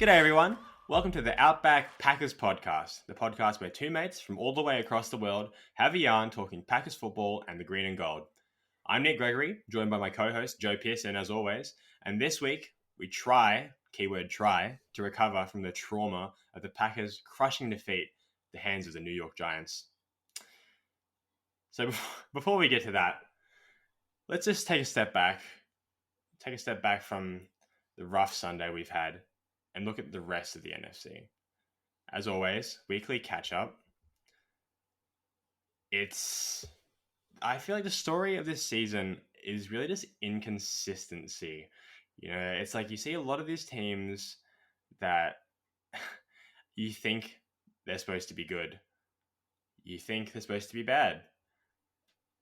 G'day, everyone. Welcome to the Outback Packers podcast, the podcast where two mates from all the way across the world have a yarn talking Packers football and the green and gold. I'm Nick Gregory, joined by my co-host Joe Pearson, as always, and this week we try, keyword try, to recover from the trauma of the Packers' crushing defeat at the hands of the New York Giants. So before we get to that, let's just take a step back from the rough Sunday we've had and look at the rest of the NFC. As always, weekly catch up. I feel like the story of this season is really just inconsistency. It's like you see a lot of these teams that you think they're supposed to be good. You think they're supposed to be bad.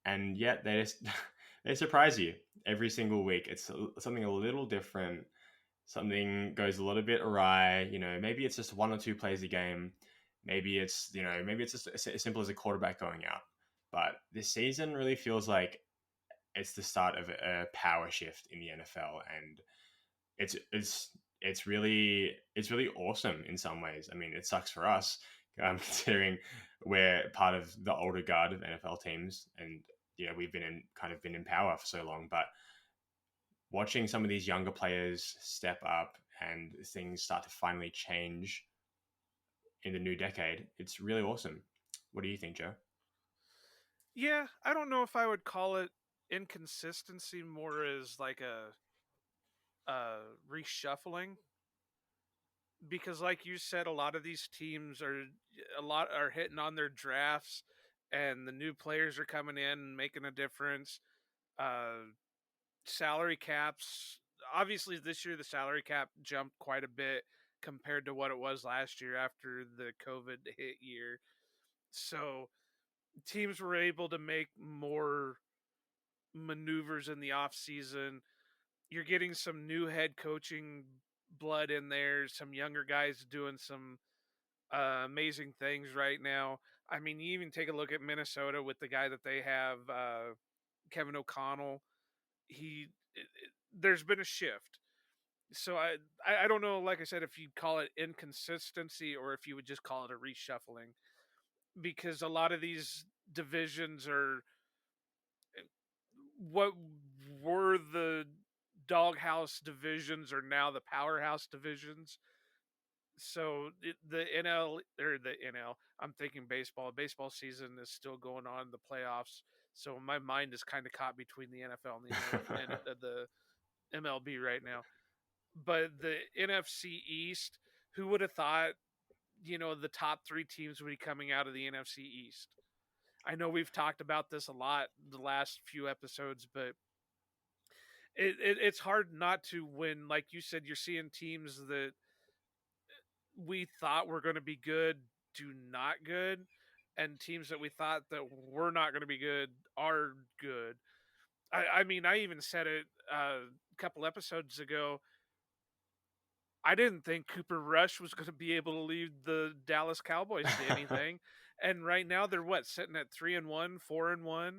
And yet they surprise you every single week. It's something a little different. Something goes a little bit awry. Maybe it's just one or two plays a game. Maybe it's just as simple as a quarterback going out. But this season really feels like it's the start of a power shift in the NFL, and it's really awesome in some ways. I mean, it sucks for us, considering we're part of the older guard of NFL teams, and we've been in power for so long. But watching some of these younger players step up and things start to finally change in the new decade, it's really awesome. What do you think, Joe? Yeah, I don't know if I would call it inconsistency, more as like a reshuffling, because like you said, a lot of these teams are hitting on their drafts, and the new players are coming in and making a difference. Uh, Salary caps, obviously this year the salary cap jumped quite a bit compared to what it was last year after the COVID hit year. So teams were able to make more maneuvers in the off season. You're getting some new head coaching blood in there, some younger guys doing some amazing things right now. I mean, you even take a look at Minnesota with the guy that they have, Kevin O'Connell. There's been a shift. So I don't know, like I said, if you'd call it inconsistency or if you would just call it a reshuffling, because a lot of these divisions are what were the doghouse divisions are now the powerhouse divisions. So the NL or the NL, I'm thinking baseball. Baseball season is still going on, the playoffs. So my mind is kind of caught between the NFL and the MLB right now. But the NFC East, who would have thought, the top three teams would be coming out of the NFC East? I know we've talked about this a lot the last few episodes, but it's hard not to when, like you said, you're seeing teams that we thought were going to be good do not good, and teams that we thought that were not going to be good are good. I mean, I even said it a couple episodes ago. I didn't think Cooper Rush was going to be able to lead the Dallas Cowboys to anything, and right now they're sitting at 3-1, 4-1,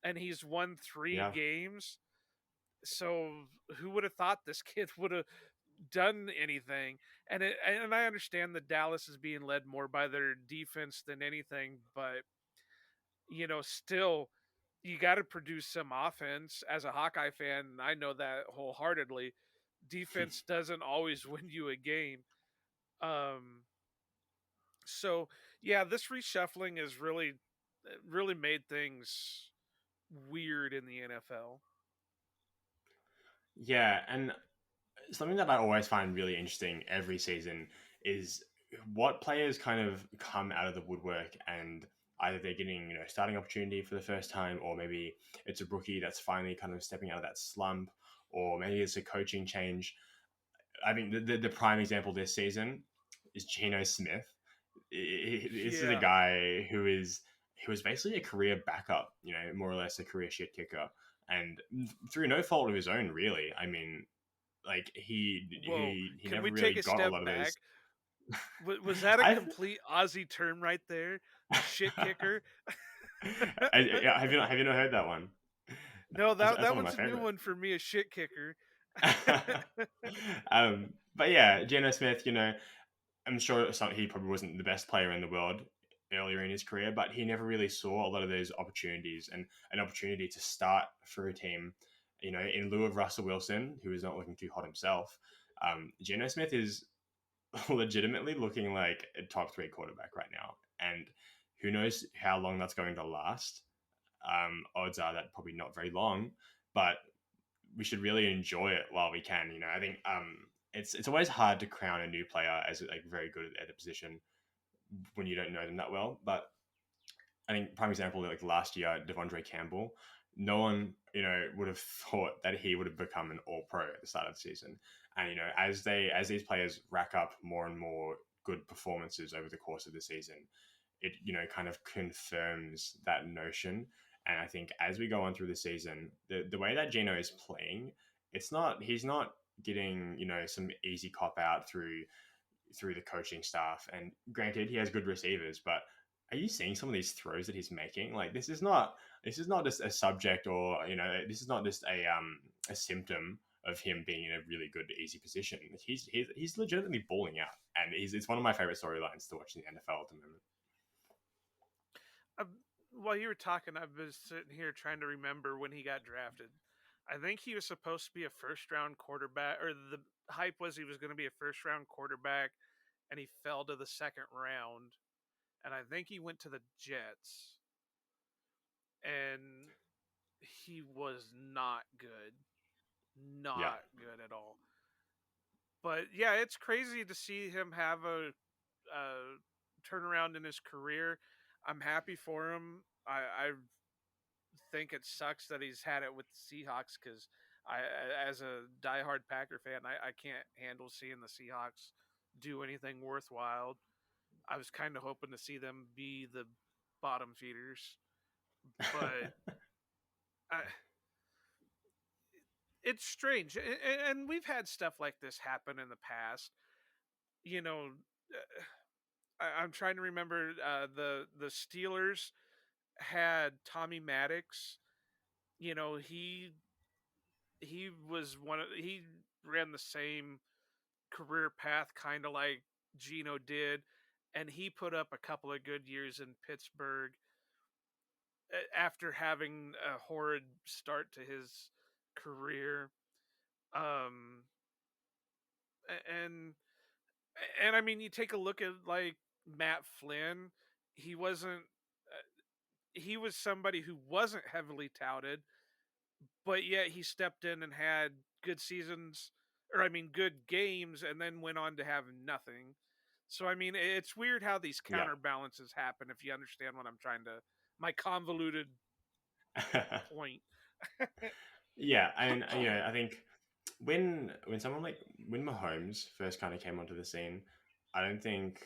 and he's won three Yeah. games. So who would have thought this kid would have done anything? And I understand that Dallas is being led more by their defense than anything, but still you got to produce some offense. As a Hawkeye fan, I know that wholeheartedly. Defense doesn't always win you a game. Um, so yeah, this reshuffling has really made things weird in the NFL. Yeah, and something that I always find really interesting every season is what players kind of come out of the woodwork, and either they're getting starting opportunity for the first time, or maybe it's a rookie that's finally kind of stepping out of that slump, or maybe it's a coaching change. I mean, the prime example this season is Geno Smith. This is a Yeah. guy who was basically a career backup, more or less a career shit kicker, and through no fault of his own, really. I mean, like Whoa. he Can never we take really a got a step lot of back? those. Was that a I, complete Aussie term right there? A shit kicker? have you not heard that one? No, That's, that that's that one of my one's a new favorite. one for me. A shit kicker. um, but yeah, Geno Smith, I'm sure he probably wasn't the best player in the world earlier in his career, but he never really saw a lot of those opportunities and an opportunity to start for a team. In lieu of Russell Wilson, who is not looking too hot himself, Geno Smith is legitimately looking like a top three quarterback right now, and who knows how long that's going to last. Odds are that probably not very long, but we should really enjoy it while we can. I think it's always hard to crown a new player as like very good at a position when you don't know them that well. But I think prime example like last year, Devondre Campbell. No one would have thought that he would have become an All Pro at the start of the season. And as these players rack up more and more good performances over the course of the season, it kind of confirms that notion. And I think as we go on through the season, the way that Gino is playing, he's not getting some easy cop out through the coaching staff. And granted, he has good receivers, but are you seeing some of these throws that he's making? Like this is not just a subject, or this is not just a symptom of him being in a really good easy position. He's legitimately balling out, and it's one of my favorite storylines to watch in the NFL at the moment. Uh, while you were talking, I was sitting here trying to remember when he got drafted. I think he was supposed to be a first round quarterback, or the hype was he was going to be a first round quarterback, and he fell to the second round. And I think he went to the Jets, and he was not good. Yeah. Not good at all. But yeah, it's crazy to see him have a turnaround in his career. I'm happy for him. I think it sucks that he's had it with the Seahawks because as a diehard Packer fan, I can't handle seeing the Seahawks do anything worthwhile. I was kind of hoping to see them be the bottom feeders, but I, it's strange. And we've had stuff like this happen in the past. You know, I'm trying to remember the Steelers had Tommy Maddox. You know, he was he ran the same career path kind of like Gino did, and he put up a couple of good years in Pittsburgh after having a horrid start to his career. Um and I mean, you take a look at like Matt Flynn, he wasn't he was somebody who wasn't heavily touted, but yet he stepped in and had good seasons, or I mean, good games, and then went on to have nothing. So I mean, it's weird how these Yeah. counterbalances happen. If you understand what I'm trying to, my convoluted point. Yeah, and I think when someone like when Mahomes first kind of came onto the scene, I don't think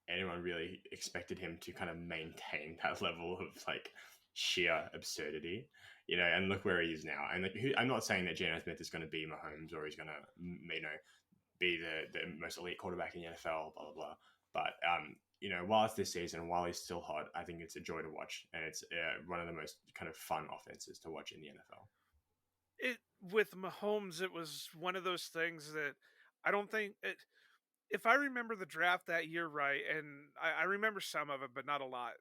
anyone really expected him to kind of maintain that level of like sheer absurdity, and look where he is now. And like, I'm not saying that Geno Smith is going to be Mahomes or he's going to, be the most elite quarterback in the NFL, blah, blah, blah. But, while it's this season, while he's still hot, I think it's a joy to watch. And it's one of the most kind of fun offenses to watch in the NFL. It with Mahomes, it was one of those things that I don't think it. If I remember the draft that year right, and I remember some of it, but not a lot.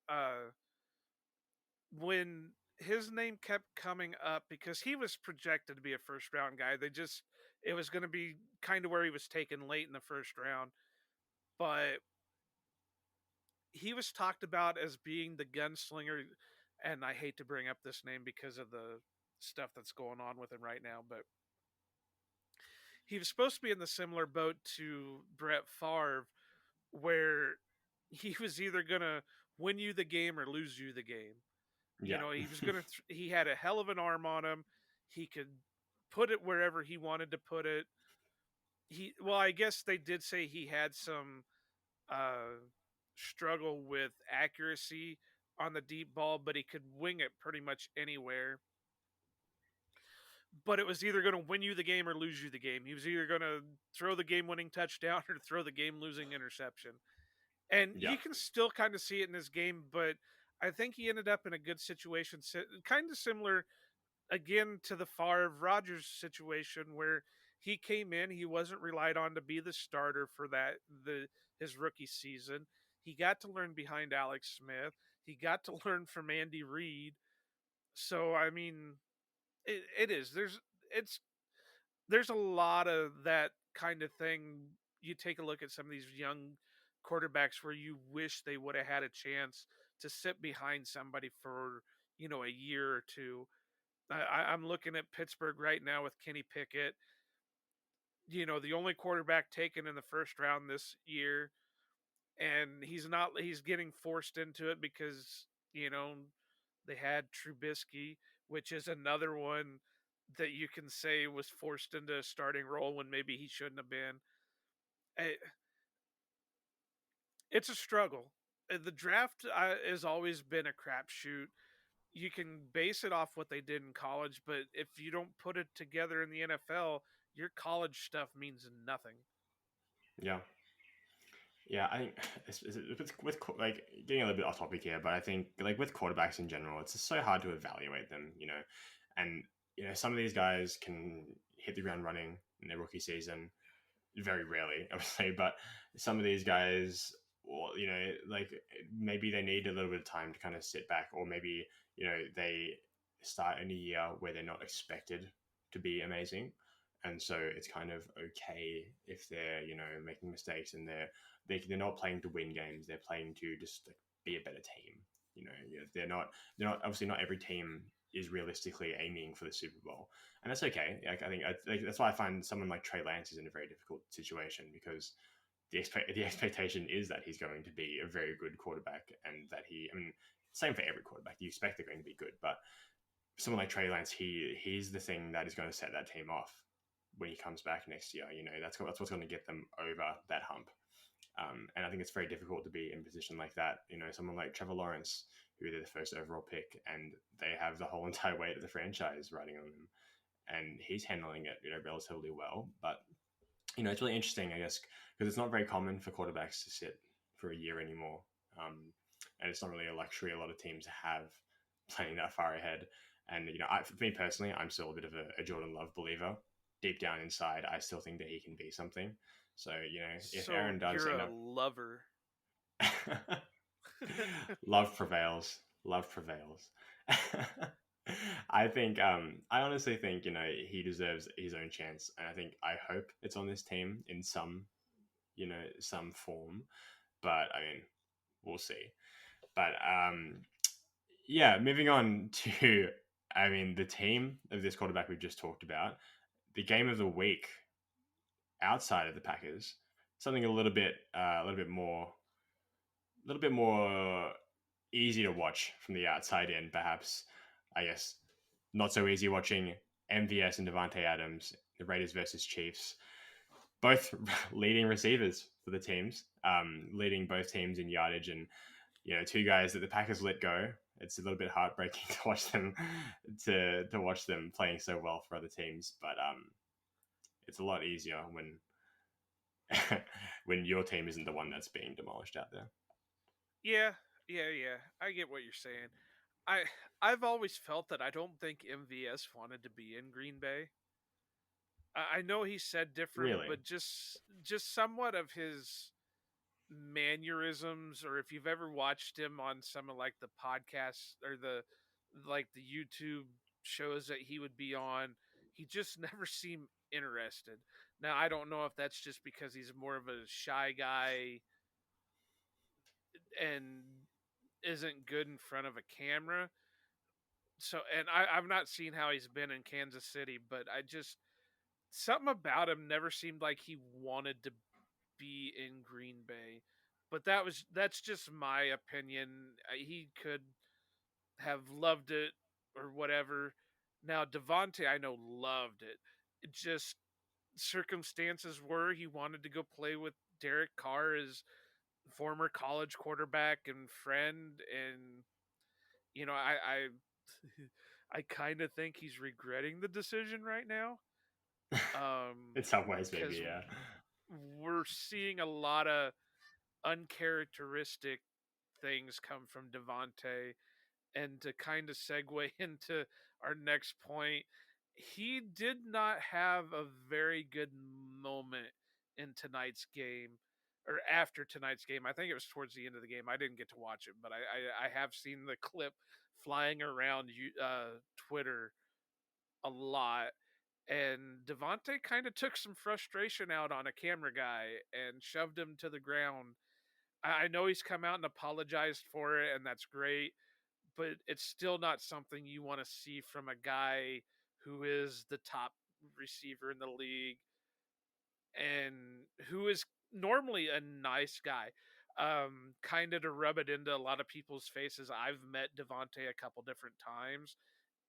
Uh, when his name kept coming up because he was projected to be a first round guy, it was going to be kind of where he was taken late in the first round, but he was talked about as being the gunslinger. And I hate to bring up this name because of the stuff that's going on with him right now, but he was supposed to be in the similar boat to Brett Favre, where he was either gonna win you the game or lose you the game. You Yeah. know, he was gonna. He had a hell of an arm on him. He could put it wherever he wanted to put it. I guess they did say he had some uh, struggle with accuracy on the deep ball, but he could wing it pretty much anywhere. But it was either going to win you the game or lose you the game. He was either going to throw the game-winning touchdown or throw the game-losing interception. And Yeah. you can still kind of see it in this game, but I think he ended up in a good situation, kind of similar again to the Favre Rodgers situation, where he came in, he wasn't relied on to be the starter for the his rookie season. He got to learn behind Alex Smith. He got to learn from Andy Reid. So I mean, it is. It's there's a lot of that kind of thing. You take a look at some of these young quarterbacks where you wish they would have had a chance to sit behind somebody for a year or two. I'm looking at Pittsburgh right now with Kenny Pickett. The only quarterback taken in the first round this year, and he's getting forced into it because you know they had Trubisky, which is another one that you can say was forced into a starting role when maybe he shouldn't have been. Eh, It's a struggle. The draft has always been a crapshoot. You can base it off what they did in college, but if you don't put it together in the NFL, your college stuff means nothing. Yeah. Yeah, I think like getting a little bit off topic here, but I think like with quarterbacks in general, it's just so hard to evaluate them, and some of these guys can hit the ground running in their rookie season, very rarely, obviously, but some of these guys, well, like maybe they need a little bit of time to kind of sit back, or maybe they start in a year where they're not expected to be amazing, and so it's kind of okay if they're making mistakes and they're not playing to win games, they're playing to just like be a better team. They're not obviously not every team is realistically aiming for the Super Bowl, and that's okay. Like, I think that's why I find someone like Trey Lance is in a very difficult situation because the expectation is that he's going to be a very good quarterback, and that I mean, same for every quarterback. You expect they're going to be good, but someone like Trey Lance, he's the thing that is going to set that team off when he comes back next year. That's what's going to get them over that hump. And I think it's very difficult to be in a position like that. Someone like Trevor Lawrence, who they're the first overall pick, and they have the whole entire weight of the franchise riding on them, and he's handling it, relatively well. But it's really interesting, I guess, because it's not very common for quarterbacks to sit for a year anymore, and it's not really a luxury a lot of teams have planning that far ahead. And for me personally, I'm still a bit of a Jordan Love believer. Deep down inside, I still think that he can be something. So if So Aaron does you're end a up, lover. love prevails. Love prevails. I think I honestly think he deserves his own chance, and I hope it's on this team in some form. But I mean, we'll see. But yeah, moving on to the team of this quarterback we've just talked about, the game of the week outside of the Packers, something a little bit more easy to watch from the outside in, perhaps. I guess not so easy watching MVS and Devontae Adams, the Raiders versus Chiefs, both leading receivers for the teams, leading both teams in yardage, and two guys that the Packers let go. It's a little bit heartbreaking to watch them to watch them playing so well for other teams, but it's a lot easier when when your team isn't the one that's being demolished out there. Yeah, yeah. I get what you're saying. I I've always felt that I don't think MVS wanted to be in Green Bay. I know he said different, Really, but just somewhat of his mannerisms, or if you've ever watched him on some of like the podcasts or the YouTube shows that he would be on, he just never seemed interested. Now I don't know if that's just because he's more of a shy guy and isn't good in front of a camera. So, and I've not seen how he's been in Kansas City, but I just something about him never seemed like he wanted to be in Green Bay. But that's just my opinion. He could have loved it or whatever. Now Devontae, I know, loved it. It just circumstances were he wanted to go play with Derek Carr, his former college quarterback and friend, and I I kind of think he's regretting the decision right now. in some ways, Because maybe, yeah. we're seeing a lot of uncharacteristic things come from Devontae. And to kind of segue into our next point, he did not have a very good moment in tonight's game or after tonight's game. I think it was towards the end of the game. I didn't get to watch it, but I have seen the clip flying around Twitter a lot. And Devontae kind of took some frustration out on a camera guy and shoved him to the ground. I know he's come out and apologized for it, and that's great, but it's still not something you want to see from a guy who is the top receiver in the league and who is normally a nice guy. Kind of to rub it into a lot of people's faces. I've met Devontae a couple different times,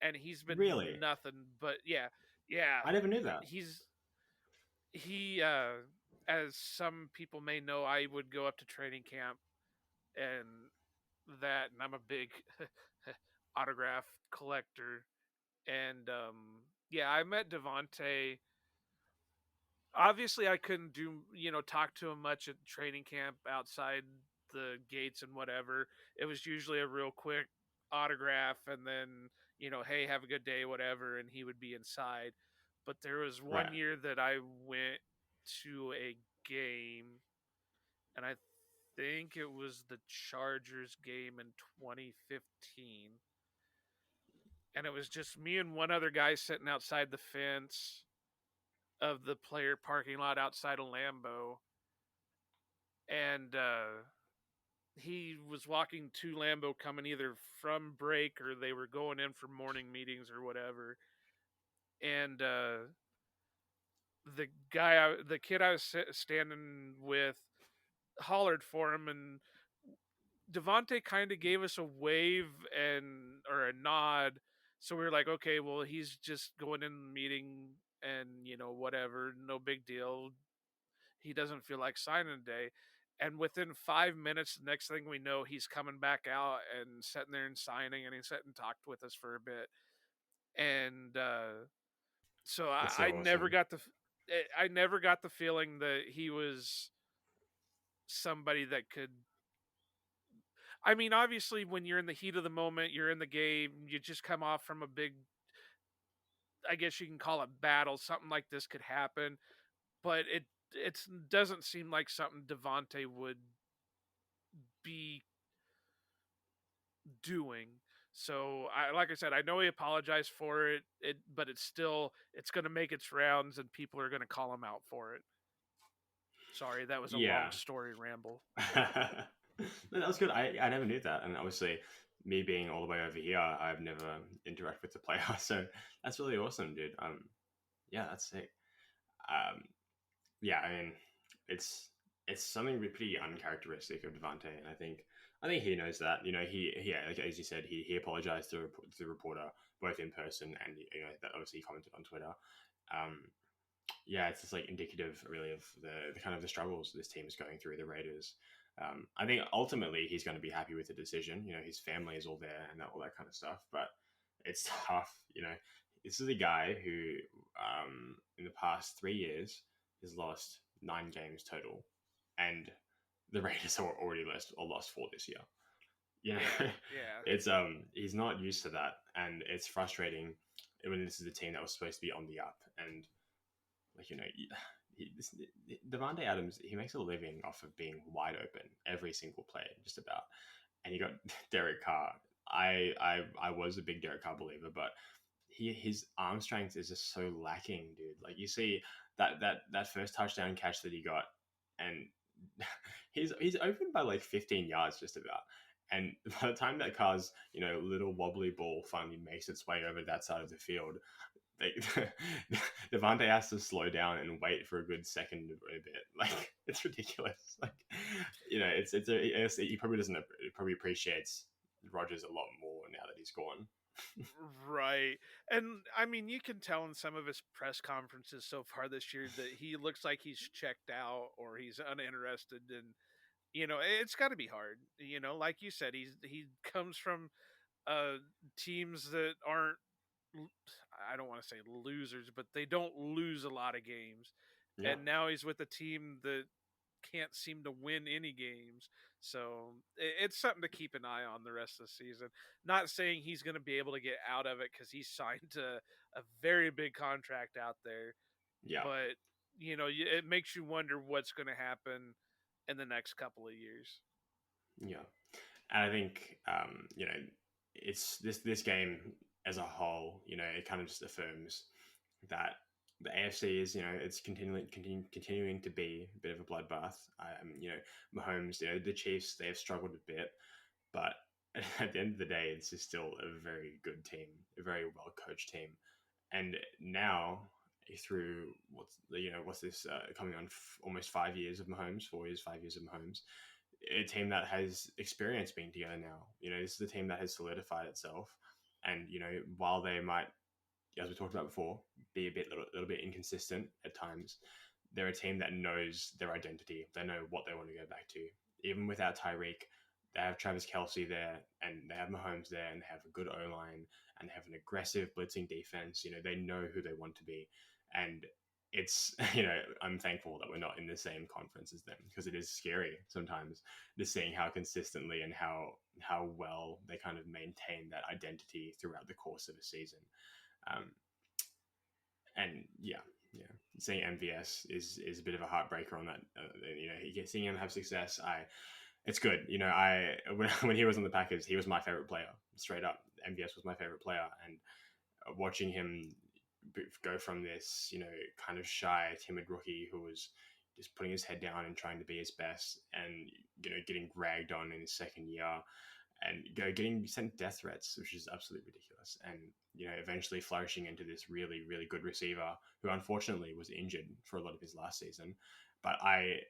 and he's been Really? nothing but yeah. I never knew that. He's he as some people may know, I would go up to training camp and and I'm a big autograph collector. And yeah, I met Devontae. Obviously, I couldn't talk to him much at training camp outside the gates and whatever. It was usually a real quick autograph and then, hey, have a good day, whatever, and he would be inside. But there was one Right. year that I went to a game, and I think it was the Chargers game in 2015. And it was just me and one other guy sitting outside the fence of the player parking lot outside of Lambeau. And he was walking to Lambeau coming either from break or they were going in for morning meetings or whatever. And the kid I was standing with hollered for him, and Devontae kind of gave us a wave or a nod. So we were like, okay, well, he's just going in the meeting and, whatever, no big deal. He doesn't feel like signing today. And within 5 minutes, the next thing we know, he's coming back out and sitting there and signing, and he sat and talked with us for a bit. And so That's so awesome. I never got the feeling that he was somebody that could. I mean, obviously, when you're in the heat of the moment, you're in the game, you just come off from a big, I guess you can call it battle. Something like this could happen, but it doesn't seem like something Devontae would be doing. So, like I said, I know he apologized for it, but it's going to make its rounds, and people are going to call him out for it. Sorry, that was a long Yeah. story ramble. No, that was good. I never knew that, and obviously, me being all the way over here, I've never interacted with the player, so that's really awesome, dude. Yeah, that's sick. Um, yeah, I mean, it's it's something pretty uncharacteristic of Devante, and I think he knows that. Yeah, like as you said, he apologized to the reporter both in person and that obviously he commented on Twitter. Um, yeah, it's just like indicative, really, of the kind of the struggles this team is going through. The Raiders. I think ultimately he's going to be happy with the decision. His family is all there and all that kind of stuff. But it's tough. This is a guy who, in the past 3 years, has lost 9 games total, and the Raiders are already lost 4 this year. Yeah. It's he's not used to that, and it's frustrating when this is a team that was supposed to be on the up, and like Devontae Adams, he makes a living off of being wide open every single play, just about. And you got Derek Carr. I was a big Derek Carr believer, but his arm strength is just so lacking, dude. Like you see that first touchdown catch that he got, and he's open by like 15 yards, just about. And by the time that Carr's little wobbly ball finally makes its way over that side of the field, Devontae has to slow down and wait for a good second or a bit. Like it's ridiculous. Like he probably doesn't. He probably appreciates Rogers a lot more now that he's gone. Right. And I mean, you can tell in some of his press conferences so far this year that he looks like he's checked out or he's uninterested, and it's got to be hard. Like you said, he comes from teams that aren't, I don't want to say losers, but they don't lose a lot of games. Yeah, And now he's with a team that can't seem to win any games. So it's something to keep an eye on the rest of the season. Not saying he's going to be able to get out of it because he signed a very big contract out there. Yeah, But it makes you wonder what's going to happen in the next couple of years. yeah. And I think it's this game as a whole. It kind of just affirms that the AFC is it's continuing to be a bit of a bloodbath. Mahomes, the Chiefs, they have struggled a bit, but at the end of the day, this is still a very good team, a very well coached team. And now through what's this coming on almost 5 years of Mahomes, 4 years, 5 years of Mahomes, a team that has experience being together now. This is a team that has solidified itself. And while they might, as we talked about before, be little bit inconsistent at times, they're a team that knows their identity. They know what they want to go back to. Even without Tyreek, they have Travis Kelce there, and they have Mahomes there, and they have a good O line, and they have an aggressive blitzing defense. They know who they want to be, and it's I'm thankful that we're not in the same conference as them, because it is scary sometimes just seeing how consistently and how well they kind of maintain that identity throughout the course of a season. Um, and seeing MVS is a bit of a heartbreaker on that. Seeing him have success, it's good. When he was on the Packers, he was my favorite player. Straight up, MVS was my favorite player, and watching him go from this, kind of shy, timid rookie who was just putting his head down and trying to be his best, and getting ragged on in his second year, and getting sent death threats, which is absolutely ridiculous, and eventually flourishing into this really, really good receiver who unfortunately was injured for a lot of his last season. But I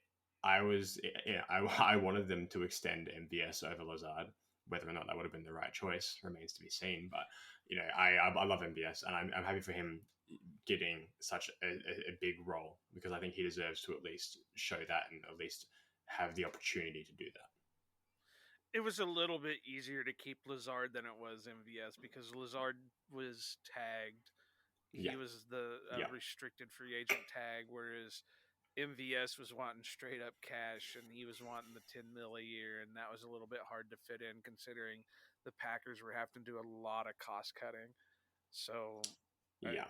wanted them to extend MVS over Lazard. Whether or not that would have been the right choice remains to be seen. But I love MVS, and I'm happy for him getting such a big role, because I think he deserves to at least show that and at least have the opportunity to do that. It was a little bit easier to keep Lazard than it was MVS because Lazard was tagged. He Yeah, was the yeah, restricted free agent tag, whereas MVS was wanting straight up cash and he was wanting the 10 mil a year, and that was a little bit hard to fit in considering the Packers were having to do a lot of cost cutting. So, yeah.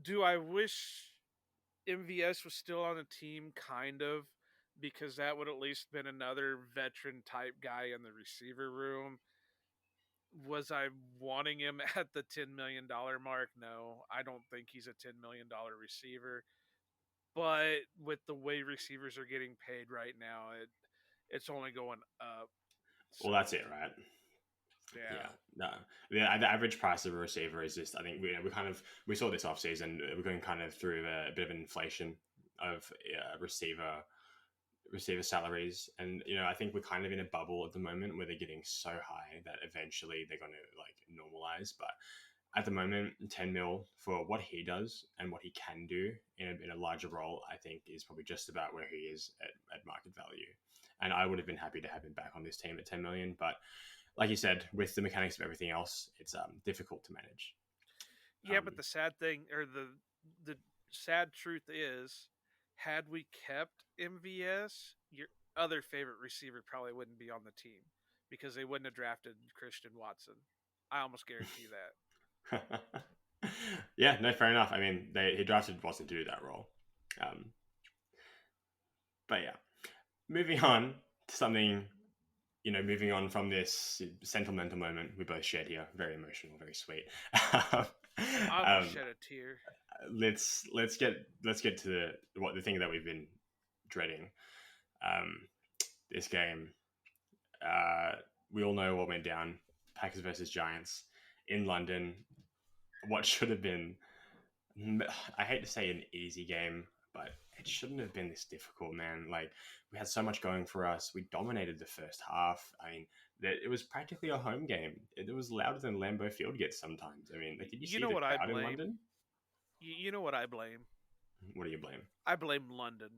do I wish MVS was still on the team? Kind of, because that would at least been another veteran type guy in the receiver room. Was I wanting him at the $10 million mark? No, I don't think he's a $10 million receiver. But with the way receivers are getting paid right now, it's only going up. Well, So that's it, right? yeah, Yeah, no. The average price of a receiver is just, I think we saw this offseason, we're going kind of through a bit of inflation of receiver salaries, and I think we're kind of in a bubble at the moment where they're getting so high that eventually they're going to like normalize. But at the moment, 10 mil for what he does and what he can do in a larger role, I think is probably just about where he is at market value. And I would have been happy to have him back on this team at 10 million, but like you said, with the mechanics of everything else, it's difficult to manage. yeah. But the sad thing, or the sad truth is, had we kept MVS, your other favorite receiver probably wouldn't be on the team because they wouldn't have drafted Christian Watson. I almost guarantee that. Yeah, no, fair enough. I mean, he drafted Watson to do that role. Um, but yeah, moving on to something, moving on from this sentimental moment we both shared here, very emotional, very sweet. I almost shed a tear. Let's get to the thing that we've been dreading. Um, this game, we all know what went down: Packers versus Giants in London. What should have been, I hate to say an easy game, but it shouldn't have been this difficult, man. Like, we had so much going for us. We dominated the first half. I mean, it was practically a home game. It was louder than Lambeau Field gets sometimes. I mean, like, did you You see know the what I crowd in blame? London? You know what I blame? What do you blame? I blame London.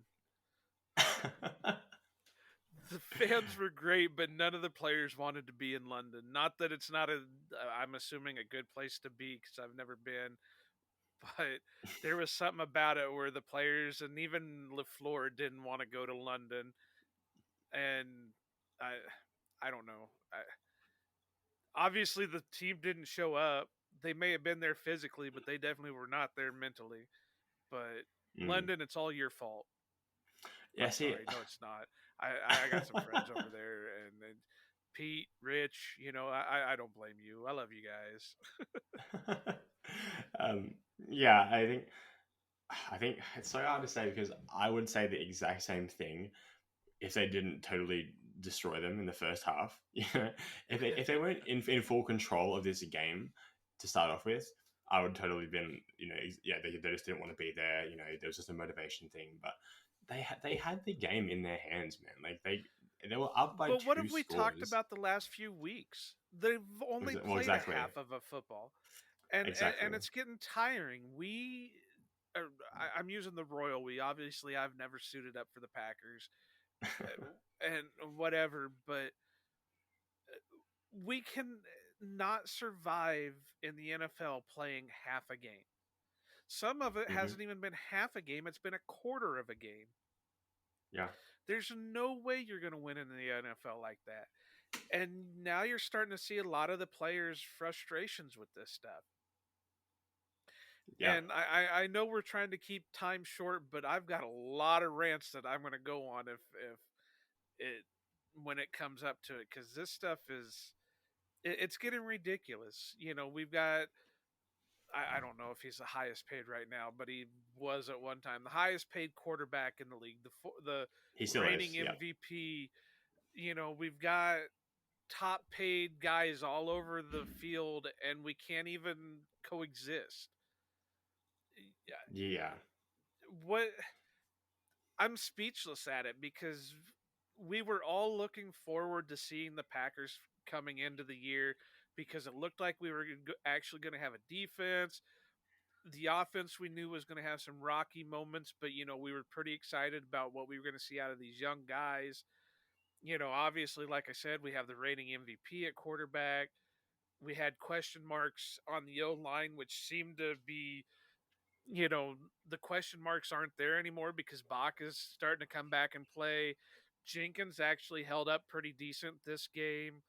The fans were great, but none of the players wanted to be in London. Not that it's not I'm assuming a good place to be because I've never been, but there was something about it where the players and even LaFleur didn't want to go to London, and I, I don't know. Obviously, the team didn't show up, they may have been there physically, but they definitely were not there mentally. But Mm. London, it's all your fault. Yeah, I'm see, sorry, no, it's not. I got some friends over there, and Pete, Rich, I don't blame you. I love you guys. um, yeah, I think it's so hard to say because I would say the exact same thing if they didn't totally destroy them in the first half. You know, if they weren't in full control of this game to start off with, I would totally been, yeah, they just didn't want to be there. There was just a motivation thing, but they had the game in their hands, man. Like they were up by But what two have we talked scores. about the last few weeks? They've only Well, played a exactly, half of a football, and exactly. it's getting tiring. I'm using the royal we. Obviously, I've never suited up for the Packers, and whatever. But we can not survive in the NFL playing half a game. Some of it Hmm. hasn't even been half a game; it's been a quarter of a game. Yeah, There's no way you're going to win in the NFL like that. And now you're starting to see a lot of the players' frustrations with this stuff. yeah, And I know we're trying to keep time short, but I've got a lot of rants that I'm going to go on if it when it comes up to it, because this stuff it's getting ridiculous. We've got I don't know if he's the highest paid right now, but he was at one time the highest paid quarterback in the league, the he still reigning is. Yeah, MVP. We've got top paid guys all over the field, and we can't even coexist. Yeah, yeah, what I'm speechless at it, because we were all looking forward to seeing the Packers coming into the year, because it looked like we were actually going to have a defense. The offense we knew was going to have some rocky moments, but we were pretty excited about what we were going to see out of these young guys. Obviously, like I said, we have the reigning MVP at quarterback. We had question marks on the O line, which seemed to be, you know, the question marks aren't there anymore because Bach is starting to come back and play. Jenkins actually held up pretty decent this game.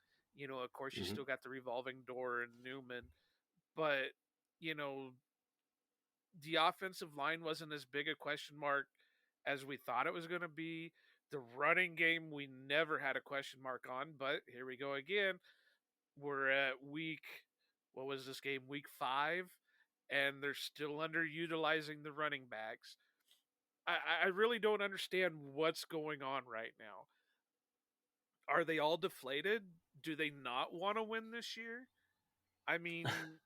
Of course, you hmm still got the revolving door and Newman, but, you know, the offensive line wasn't as big a question mark as we thought it was going to be. The running game, we never had a question mark on, but here we go again. We're at what was this game? Week 5, and they're still underutilizing the running backs. I really don't understand what's going on right now. Are they all deflated? Do they not want to win this year? I mean,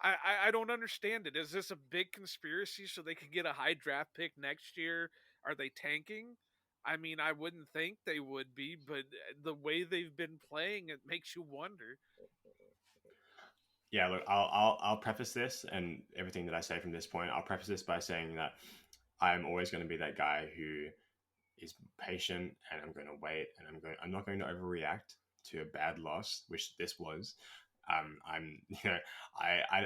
I don't understand it. Is this a big conspiracy so they can get a high draft pick next year? Are they tanking? I mean, I wouldn't think they would be, but the way they've been playing, it makes you wonder. yeah. Look, I'll preface this and everything that I say from this point. I'll preface this by saying that I'm always going to be that guy who is patient and I'm going to wait and I'm not going to overreact to a bad loss, which this was. I'm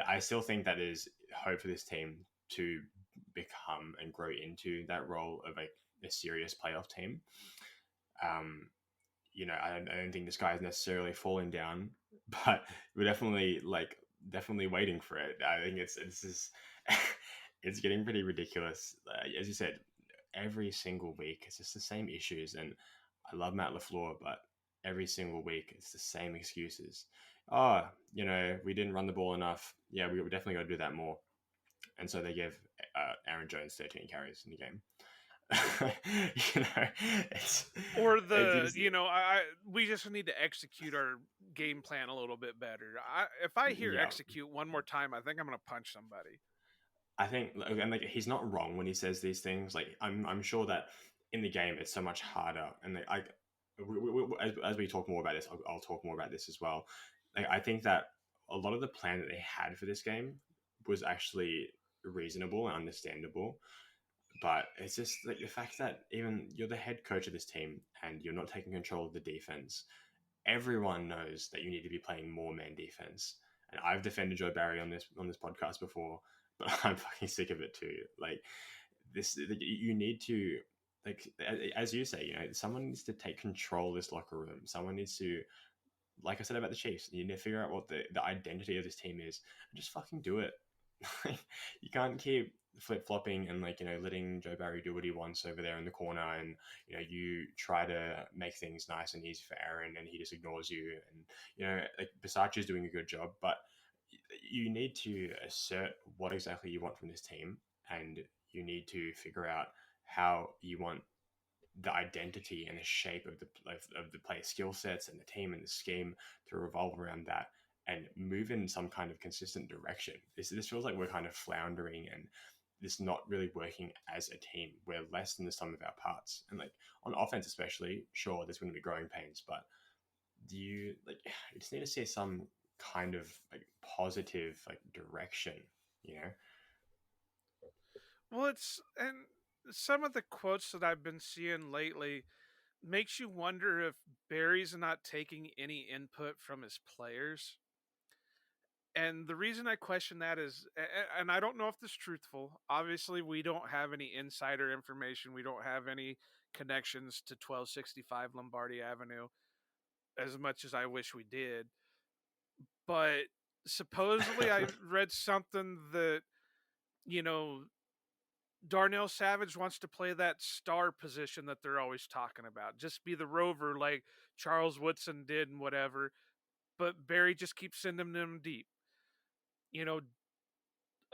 I still think that there's hope for this team to become and grow into that role of a serious playoff team. Um, I don't think the sky is necessarily falling down, but we're definitely waiting for it. I think it's just it's getting pretty ridiculous. As you said, every single week it's just the same issues, and I love Matt LaFleur, but every single week it's the same excuses. Oh, we didn't run the ball enough. Yeah, we definitely got to do that more. And so they gave Aaron Jones 13 carries in the game. you know, it's Or it's just we just need to execute our game plan a little bit better. If I hear yeah. execute one more time, I think I'm going to punch somebody. I think, and like he's not wrong when he says these things. Like I'm sure that in the game it's so much harder, and as we talk more about this, I'll talk more about this as well. Like I think that a lot of the plan that they had for this game was actually reasonable and understandable, but it's just like the fact that even you're the head coach of this team and you're not taking control of the defense. Everyone knows that you need to be playing more man defense, and I've defended Joe Barry on this podcast before, but I'm fucking sick of it too. Like you need to, like, as you say, someone needs to take control of this locker room. Someone needs to like I said about the Chiefs, you need to figure out what the identity of this team is and just fucking do it. You can't keep flip flopping and letting Joe Barry do what he wants over there in the corner, and you try to make things nice and easy for Aaron, and he just ignores you. And like Bisaccia is doing a good job, but you need to assert what exactly you want from this team, and you need to figure out how you want the identity and the shape of the player skill sets and the team and the scheme to revolve around that and move in some kind of consistent direction. This feels like we're kind of floundering and this not really working as a team. We're less than the sum of our parts. And like on offense especially, sure, there's going to be growing pains, but do you you just need to see some kind of like positive like direction, you know? Well, it's and some of the quotes that I've been seeing lately makes you wonder if Barry's not taking any input from his players. And the reason I question that is, and I don't know if this is truthful. Obviously, we don't have any insider information. We don't have any connections to 1265 Lombardi Avenue, as much as I wish we did. But supposedly, I read something that you know Darnell Savage wants to play that star position that they're always talking about. Just be the rover like Charles Woodson did and whatever. But Barry just keeps sending them deep. You know,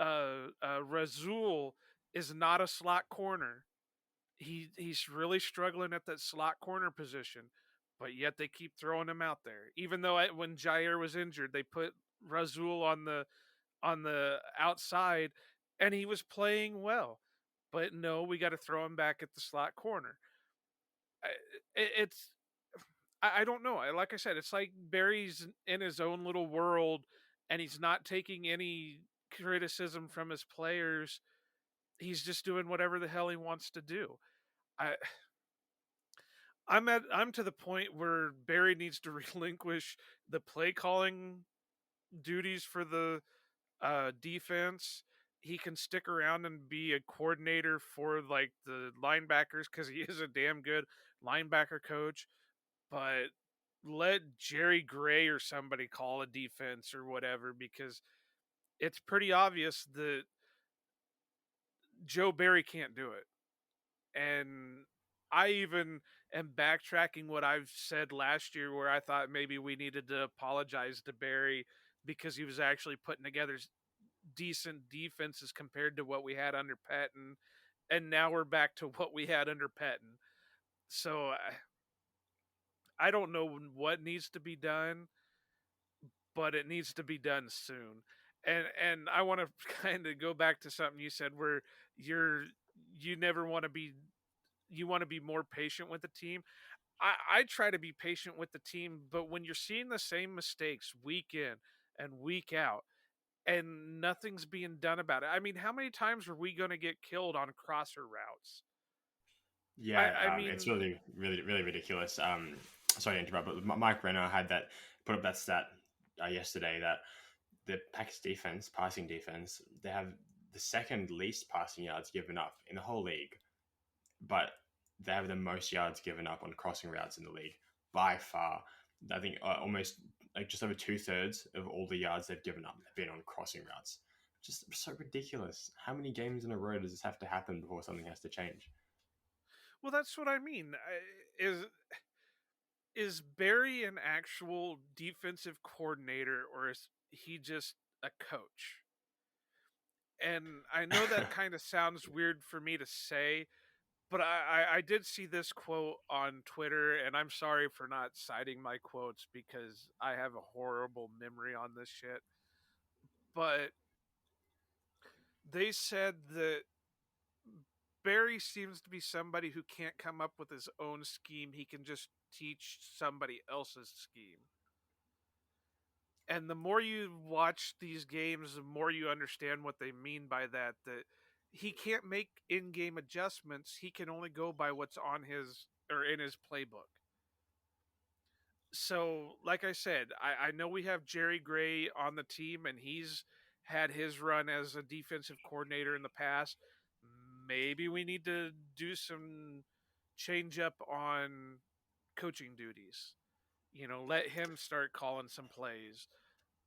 Razul is not a slot corner. He's really struggling at that slot corner position, but yet they keep throwing him out there. Even though when Jair was injured, they put Razul on the outside, and he was playing well. But no, we got to throw him back at the slot corner. It's I don't know. Like I said, it's like Barry's in his own little world, and he's not taking any criticism from his players. He's just doing whatever the hell he wants to do. I I'm to the point where Barry needs to relinquish the play calling duties for the defense. He can stick around and be a coordinator for like the linebackers because he is a damn good linebacker coach. But let Jerry Gray or somebody call a defense or whatever, because it's pretty obvious that Joe Barry can't do it. And I even am backtracking what I've said last year, where I thought maybe we needed to apologize to Barry because he was actually putting together decent defenses compared to what we had under Patton. And now we're back to what we had under Patton. So I don't know what needs to be done, but it needs to be done soon. And I want to kind of go back to something you said where you're you never want to be you want to be more patient with the team. I try to be patient with the team, but when you're seeing the same mistakes week in and week out and nothing's being done about it. I mean, how many times are we going to get killed on crosser routes? Yeah, I it's mean, really, really, really ridiculous. Sorry to interrupt, but Mike Renner had that put up that stat yesterday that the Packers defense, passing defense, they have the second least passing yards given up in the whole league, but they have the most yards given up on crossing routes in the league by far. I think almost like just over 2/3 of all the yards they've given up have been on crossing routes. Just so ridiculous. How many games in a row does this have to happen before something has to change? well, that's what I mean. Is Barry an actual defensive coordinator, or is he just a coach? And I know that kind of sounds weird for me to say, but I did see this quote on Twitter, and I'm sorry for not citing my quotes because I have a horrible memory on this shit. But they said that Barry seems to be somebody who can't come up with his own scheme. He can just teach somebody else's scheme. And the more you watch these games, the more you understand what they mean by that. That he can't make in-game adjustments. He can only go by what's on his or in his playbook. So, like I said, I know we have Jerry Gray on the team, and he's had his run as a defensive coordinator in the past. Maybe we need to do some change up on coaching duties. let him start calling some plays.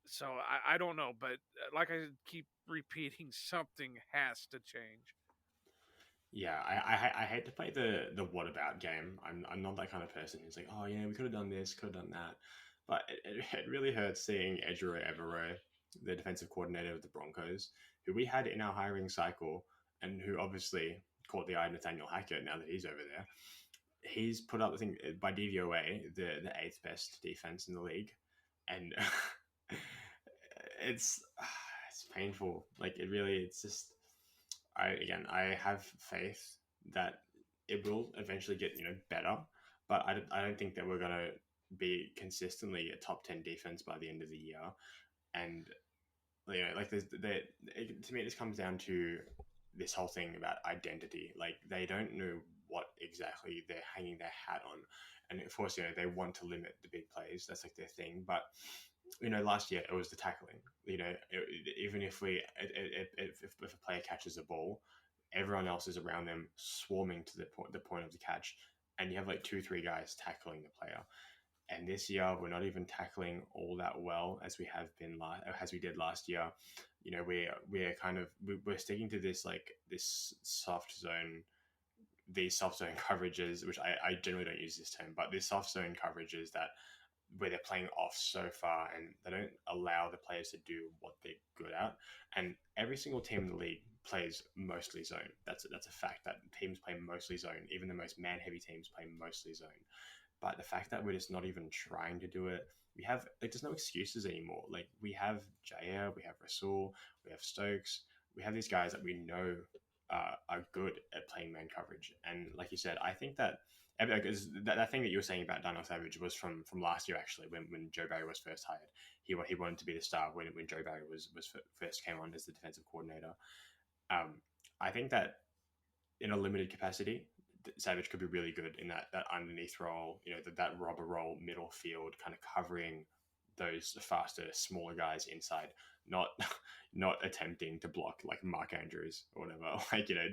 So I don't know, but like I keep repeating, something has to change. Yeah, I hate to play the what about game. I'm not that kind of person who's like, oh yeah, we could have done this, could have done that. But it really hurts seeing Ejiro Evero, the defensive coordinator of the Broncos, who we had in our hiring cycle, and who obviously caught the eye of Nathaniel Hackett now that he's over there. He's put up, I think, by DVOA, the eighth best defense in the league, and it's it's painful. Like it really, it's just I have faith that it will eventually get better, but I don't think that we're gonna be consistently a top 10 defense by the end of the year. And like to me, this comes down to this whole thing about identity. Like they don't know what exactly they're hanging their hat on, and of course, they want to limit the big plays. That's like their thing. But last year it was the tackling. Even if if a player catches a ball, everyone else is around them swarming to the point of the catch, and you have like 2-3 guys tackling the player. And this year, we're not even tackling all that well as we did last year. We're sticking to this soft zone, these soft zone coverages, which I generally don't use this term, but these soft zone coverages that where they're playing off so far and they don't allow the players to do what they're good at. And every single team in the league plays mostly zone. That's a fact that teams play mostly zone. Even the most man heavy teams play mostly zone. But the fact that we're just not even trying to do it, we have there's no excuses anymore. Like we have Jair, we have Rasul, we have Stokes, we have these guys that we know are good at playing man coverage. And like you said, I think that because that thing that you were saying about Daniel Savage was from last year actually when Joe Barry was first hired. He wanted to be the star when Joe Barry was first came on as the defensive coordinator. I think that in a limited capacity, Savage could be really good in that underneath role, that robber role, middle field, kind of covering those faster, smaller guys inside, not not attempting to block like Mark Andrews or whatever,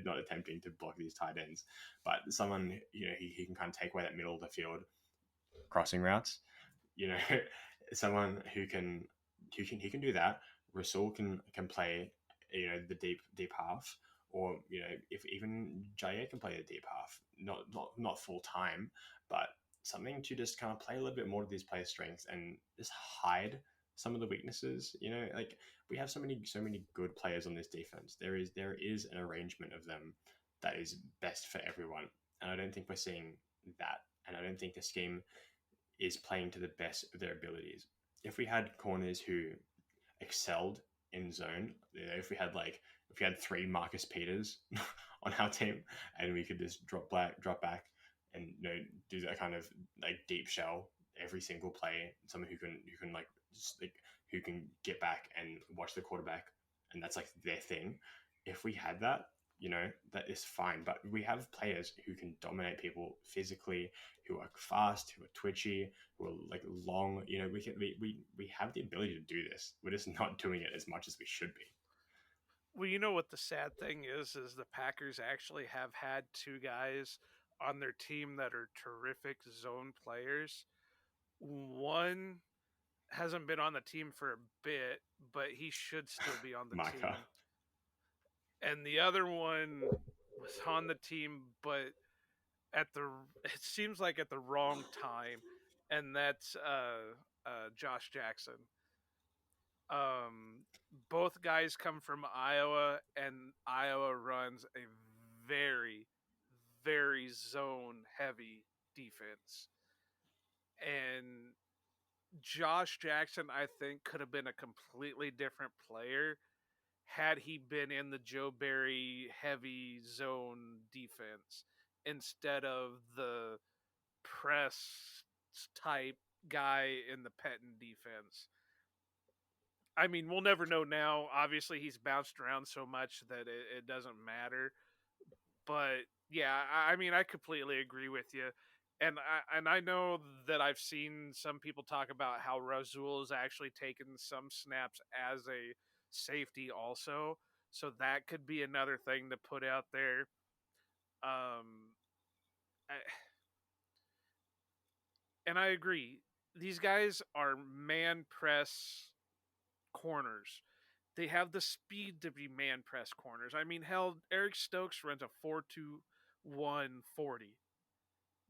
not attempting to block these tight ends, but someone he can kind of take away that middle of the field crossing routes, you know, someone he can do that. Rasul can play the deep half, or if even Jair can play the deep half, not full time, but something to just kind of play a little bit more of these players' strengths and just hide some of the weaknesses. Like we have so many good players on this defense. There is an arrangement of them that is best for everyone, and I don't think we're seeing that. And I don't think the scheme is playing to the best of their abilities. If we had corners who excelled in zone, if we had 3 Marcus Peters on our team, and we could just drop back, and do that kind of like deep shell every single play. Someone who can who can get back and watch the quarterback, and that's like their thing. If we had that, that is fine. But we have players who can dominate people physically, who are fast, who are twitchy, who are like long. We have the ability to do this. We're just not doing it as much as we should be. Well, you know what the sad thing is the Packers actually have had 2 guys on their team that are terrific zone players. One hasn't been on the team for a bit, but he should still be on the Micah. team. And the other one was on the team, but it seems like at the wrong time, and that's Josh Jackson. Um, both guys come from Iowa, and Iowa runs a very, very zone heavy defense. And Josh Jackson, I think, could have been a completely different player had he been in the Joe Barry heavy zone defense instead of the press type guy in the Pettin defense. I mean, we'll never know now. Obviously, he's bounced around so much that it doesn't matter. But yeah, I mean, I completely agree with you. And I know that I've seen some people talk about how Rasul has actually taken some snaps as a safety also. So that could be another thing to put out there. Um, I, and I agree. these guys are man press corners. They have the speed to be man press corners. I mean, hell, Eric Stokes runs a 4.21 40.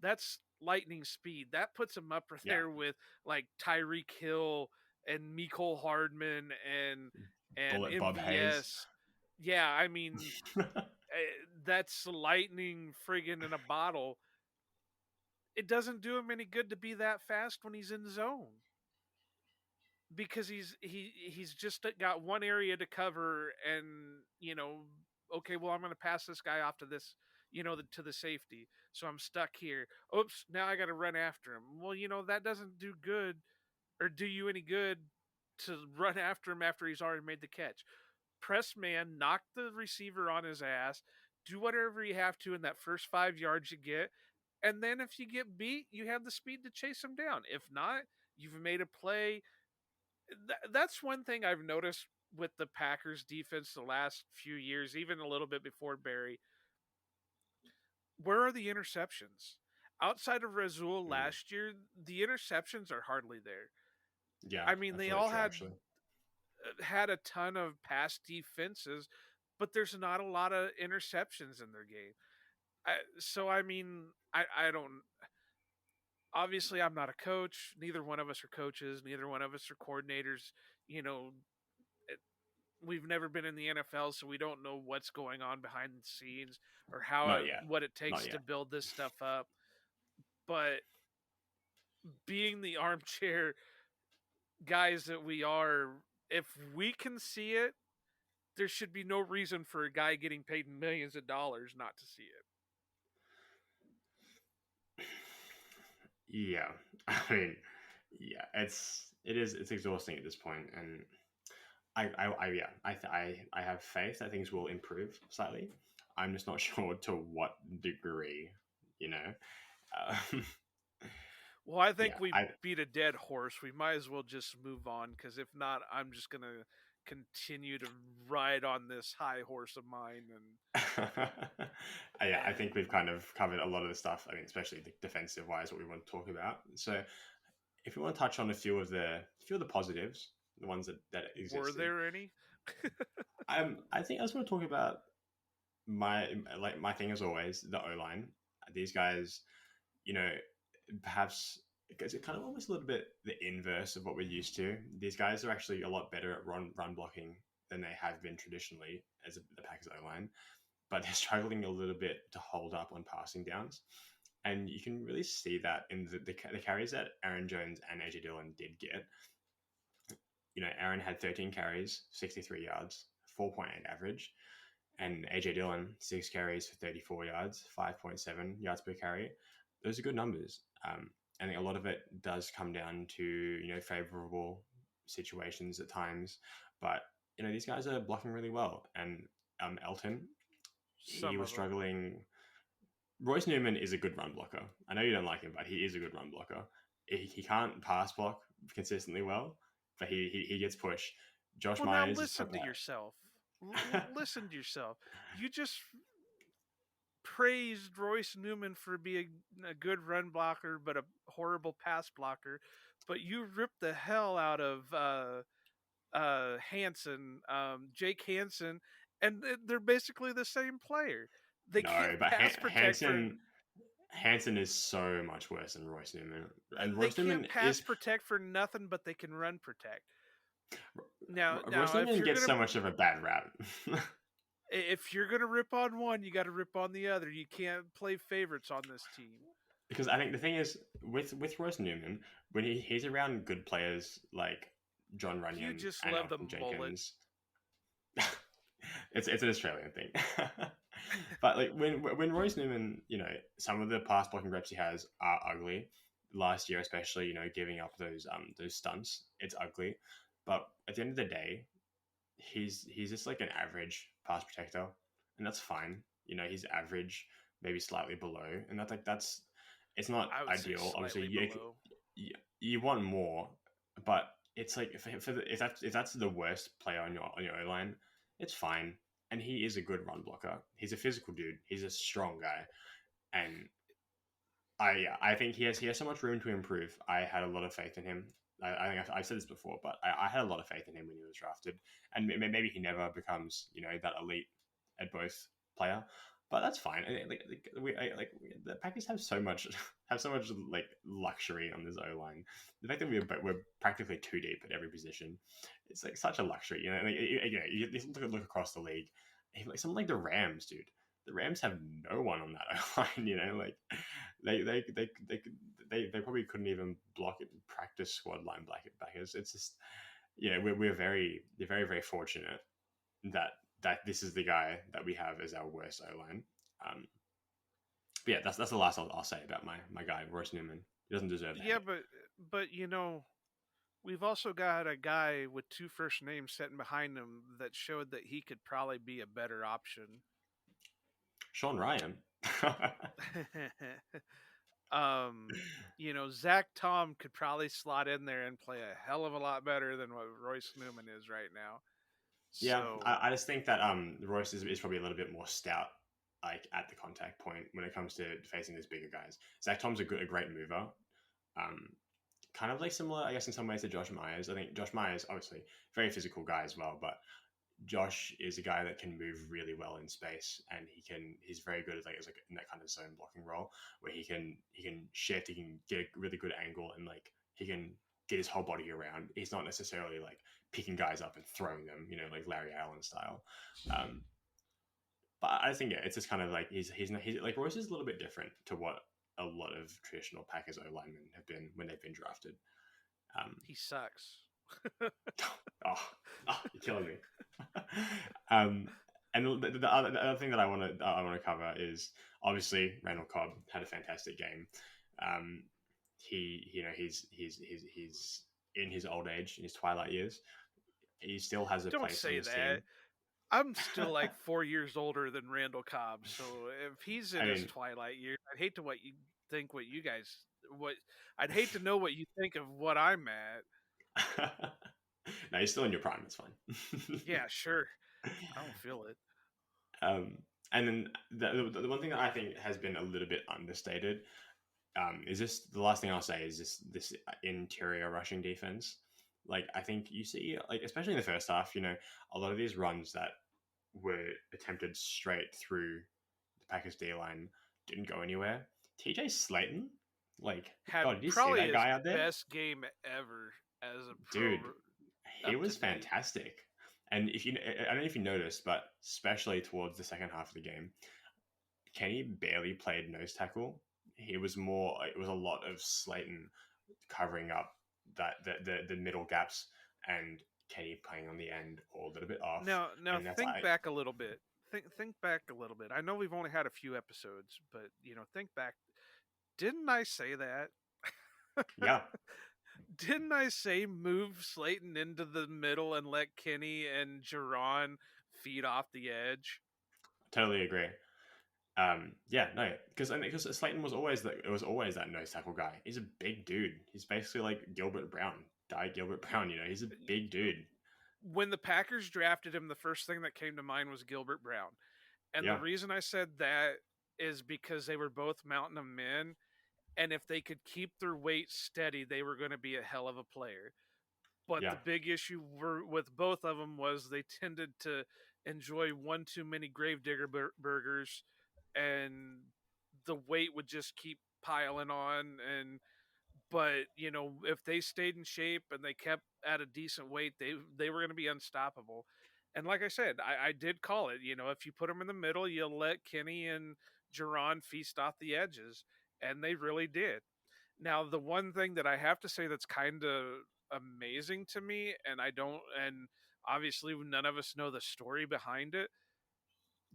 That's lightning speed. That puts him up Yeah, there with like Tyreek Hill and Mecole Hardman and Bullet Bob Hayes. MVS. Yeah, I mean, that's lightning friggin' in a bottle. It doesn't do him any good to be that fast when he's in zone because he's just got one area to cover, and okay, well, I'm going to pass this guy off to this, to the safety, so I'm stuck here. Oops, now I got to run after him. Well, that doesn't do good or do you any good to run after him after he's already made the catch. Press man, knock the receiver on his ass, do whatever you have to in that first 5 yards you get, and then if you get beat, you have the speed to chase him down. If not, you've made a play. That's one thing I've noticed with the Packers defense the last few years, even a little bit before Barry. Where are the interceptions? Outside of Razul Mm. last year, the interceptions are hardly there. Yeah, I mean, that's they really all true, actually. had a ton of pass defenses, but there's not a lot of interceptions in their game. So I mean, I don't. Obviously, I'm not a coach. Neither one of us are coaches. Neither one of us are coordinators. You know, we've never been in the NFL, so we don't know what's going on behind the scenes or Not yet. what it Not takes to yet. build this stuff up. But being the armchair guys that we are, if we can see it, there should be no reason for a guy getting paid millions of dollars not to see it. Yeah, I mean, yeah, it's exhausting at this point, and yeah, I have faith that things will improve slightly. I'm just not sure to what degree, you know. Um, Well, I yeah, think we beat a dead horse. We might as well just move on, because if not, I'm just gonna continue to ride on this high horse of mine. Yeah, I think we've kind of covered a lot of the stuff. I mean, especially the defensive wise, what we want to talk about. So, if you want to touch on a few of the positives, the ones that Were existed, there any? I think I just want to talk about my thing as always, the O line. These guys, you know, perhaps because it kind of almost a little bit the inverse of what we're used to. These guys are actually a lot better at run blocking than they have been traditionally as the Packers O line, but they're struggling a little bit to hold up on passing downs. And you can really see that in the carries that Aaron Jones and AJ Dillon did get. Aaron had 13 carries, 63 yards, 4.8 average, and AJ Dillon, 6 carries for 34 yards, 5.7 yards per carry. Those are good numbers. I think a lot of it does come down to, favorable situations at times, but, these guys are blocking really well. And Elton, he Some was of them. struggling. Royce Newman is a good run blocker. I know you don't like him, but he is a good run blocker. He can't pass block consistently well, but he gets pushed. Josh Well, now Myers is listen to yourself. Listen to yourself. You just praised Royce Newman for being a good run blocker, but a horrible pass blocker. But you ripped the hell out of Hanson, Jake Hanson, and they're basically the same player. They No, can't but pass protect for. Hanson is so much worse than Royce Newman, and They Royce can't Newman pass is protect for nothing, but they can run protect. Now, Royce if Newman you're gets gonna so much of a bad rap. rip on one, you got to rip on the other. You can't play favorites on this team. Because I think the thing is with Royce Newman, when he's around good players like John You Runyon just and love the Elton mullet. Jenkins, it's an Australian thing. But like when Royce Newman, some of the pass blocking reps he has are ugly. Last year, especially, giving up those stunts, it's ugly. But at the end of the day, he's just like an average pass protector, and that's fine. He's average, maybe slightly below, and that's it's not I would say ideal. Obviously, slightly below. you want more, but it's like if that's the worst player on your O line, it's fine. And he is a good run blocker. He's a physical dude. He's a strong guy, and I think he has so much room to improve. I had a lot of faith in him. I think I've said this before, but I had a lot of faith in him when he was drafted, and maybe he never becomes that elite at both player, but that's fine. The Packers have so much like luxury on this O line. The fact that we're practically too deep at every position, it's like such a luxury. You look across the league, like someone like the Rams, dude. The Rams have no one on that O line. Like they they they they they probably couldn't even block it in practice squad linebackers. It's just we're very fortunate that this is the guy that we have as our worst O line. Um, but yeah, that's the last I'll say about my guy Royce Newman. He doesn't deserve the Yeah, hate. but we've also got a guy with two first names sitting behind him that showed that he could probably be a better option. Sean Ryan. Zach Tom could probably slot in there and play a hell of a lot better than what Royce Newman is right now. Yeah, So I just think that Royce is probably a little bit more stout, like at the contact point when it comes to facing these bigger guys. Zach Tom's a great mover. Um, kind of like similar, I guess, in some ways to Josh Myers. I think Josh Myers, obviously, very physical guy as well, but Josh is a guy that can move really well in space, and he's very good at like in that kind of zone blocking role where he can shift, he can get a really good angle, and like he can get his whole body around. He's not necessarily like picking guys up and throwing them, like Larry Allen style. Um, but I think it's just kind of like he's like Royce is a little bit different to what a lot of traditional Packers O linemen have been when they've been drafted. Um, he sucks. oh, you're killing me. um, and the other thing that I want to cover is obviously Randall Cobb had a fantastic game. He's in his old age, in his twilight years. He still has a Don't place on say this that. team. I'm still like 4 years older than Randall Cobb, so if he's in I his mean, twilight years, I'd hate to what you guys what I'd hate to know what you think of what I'm at. no, he's still in your prime. It's fine. Yeah, sure. I don't feel it. um, and then the one thing that I think has been a little bit understated is this the last thing I'll say is this interior rushing defense. Like I think you see, like especially in the first half, a lot of these runs that were attempted straight through the Packers D line didn't go anywhere. TJ Slayton, like Had God, did you see probably that his guy out there, best game ever as a pro dude? He up to was date. fantastic. And I don't know if you noticed, but especially towards the second half of the game, Kenny barely played nose tackle. He was more. It was a lot of Slayton covering up the middle gaps, and Kenny playing on the end or a little bit off. Now And that's think like, back a little bit. Think back a little bit. I know we've only had a few episodes, but think back. Didn't I say that? yeah, Didn't I say move Slayton into the middle and let Kenny and Jerron feed off the edge? totally agree. Yeah, no, because Slayton was always that nose tackle guy. He's a big dude. He's basically like Gilbert Brown, Gilbert Brown. He's a big dude. When the Packers drafted him, the first thing that came to mind was Gilbert Brown. And the Yeah, reason I said that is because they were both mountain of men. And if they could keep their weight steady, they were going to be a hell of a player. But yeah, the big issue with both of them was they tended to enjoy one too many Gravedigger burgers, and the weight would just keep piling on. And but if they stayed in shape and they kept at a decent weight, they were going to be unstoppable. And like I said, I did call it. If you put them in the middle, you'll let Kenny and Jerron feast off the edges, and they really did. Now, the one thing that I have to say that's kind of amazing to me, and obviously none of us know the story behind it.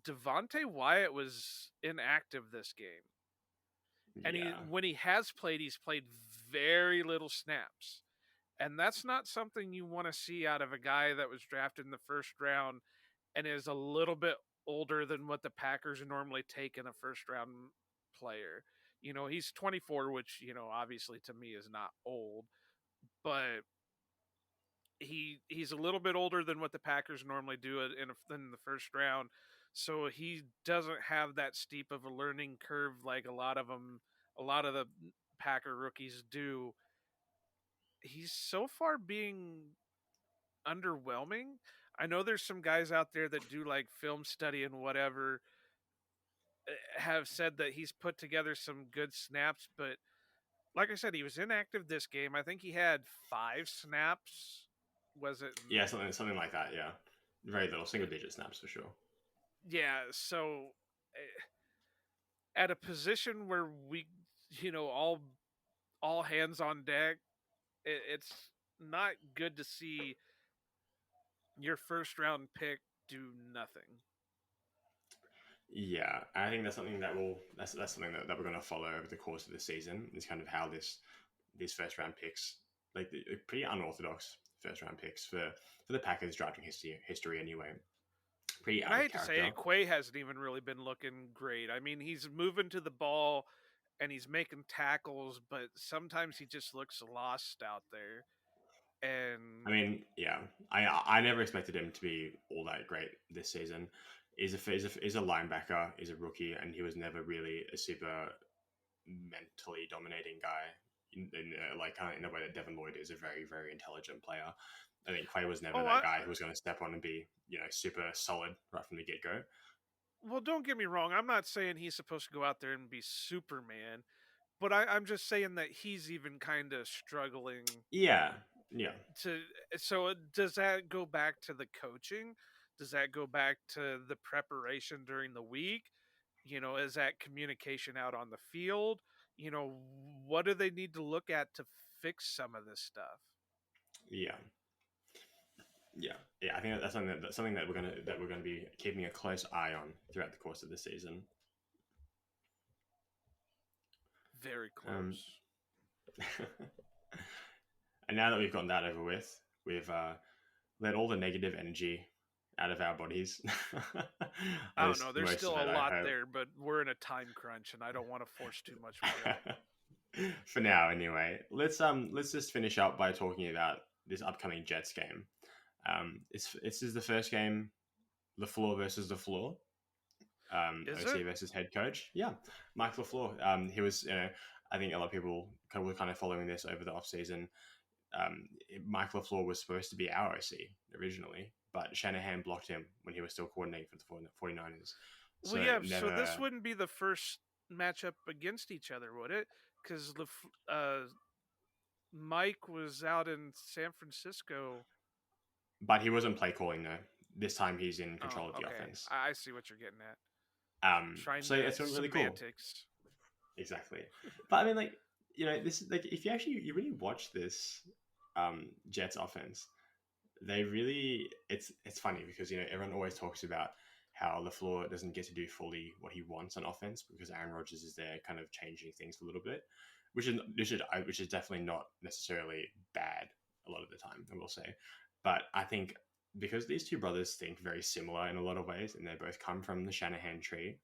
Devonte Wyatt was inactive this game, and yeah, when he has played, he's played very little snaps, and that's not something you want to see out of a guy that was drafted in the first round and is a little bit older than what the Packers normally take in a first round player. He's 24, which obviously to me is not old, but he's a little bit older than what the Packers normally do in the first round. So he doesn't have that steep of a learning curve like a lot of them, a lot of the Packer rookies do, he's so far being underwhelming. I know there's some guys out there that do like film study and whatever, have said that he's put together some good snaps, but like I said, he was inactive this game. I think he had 5 snaps. Was it? Yeah, something like that. Yeah, very little single digit snaps for sure. Yeah. So at a position where we, all hands on deck, it's not good to see your first round pick do nothing. Yeah, I think that's something that we're going to follow over the course of the season. Is kind of how these first round picks, like the pretty unorthodox first round picks for the Packers drafting history anyway. Pretty And out I of hate to say character. it, Quay hasn't even really been looking great. I mean, he's moving to the ball and he's making tackles, but sometimes he just looks lost out there. I And mean, yeah, I never expected him to be all that great this season. Is a linebacker, is a rookie, and he was never really a super mentally dominating guy in a way that Devin Lloyd is a very very intelligent player. I think Quay was never oh, that guy who was going to step on and be super solid right from the get go. well, don't get me wrong. I'm not saying he's supposed to go out there and be Superman, but I'm just saying that he's even kind of struggling Yeah, yeah, to. So does that go back to the coaching? Does that go back to the preparation during the week? Is that communication out on the field? You know, what do they need to look at to fix some of this stuff? yeah, yeah. I think that's something that we're gonna be keeping a close eye on throughout the course of the season. Very Um, close. and now that we've gotten that over with, we've let all the negative energy out of our bodies. I don't know. There's Most still of a it, I lot hope. there, but we're in a time crunch, and I don't want to force too much with it. For now, anyway. Let's just finish up by talking about this upcoming Jets game. This is the first game, LaFleur versus LaFleur. Is it? OC versus head coach. Yeah, Mike LaFleur. He was. I think a lot of people were kind of following this over the offseason. Mike LaFleur was supposed to be our OC originally, but Shanahan blocked him when he was still coordinating for the 49ers. Well, So yeah. So this never, wouldn't be the first matchup against each other, would it? Because Mike was out in San Francisco. but he wasn't play calling though. This time he's in Oh, control of the okay. offense. I see what you're getting at. Trying So to it's really cool. semantics. Exactly. But I mean, like, this like if you really watch this Jets offense, they really it's funny because everyone always talks about how LaFleur doesn't get to do fully what he wants on offense because Aaron Rodgers is there, kind of changing things a little bit, which is definitely not necessarily bad a lot of the time, I will say. But I think because these two brothers think very similar in a lot of ways, and they both come from the Shanahan tree,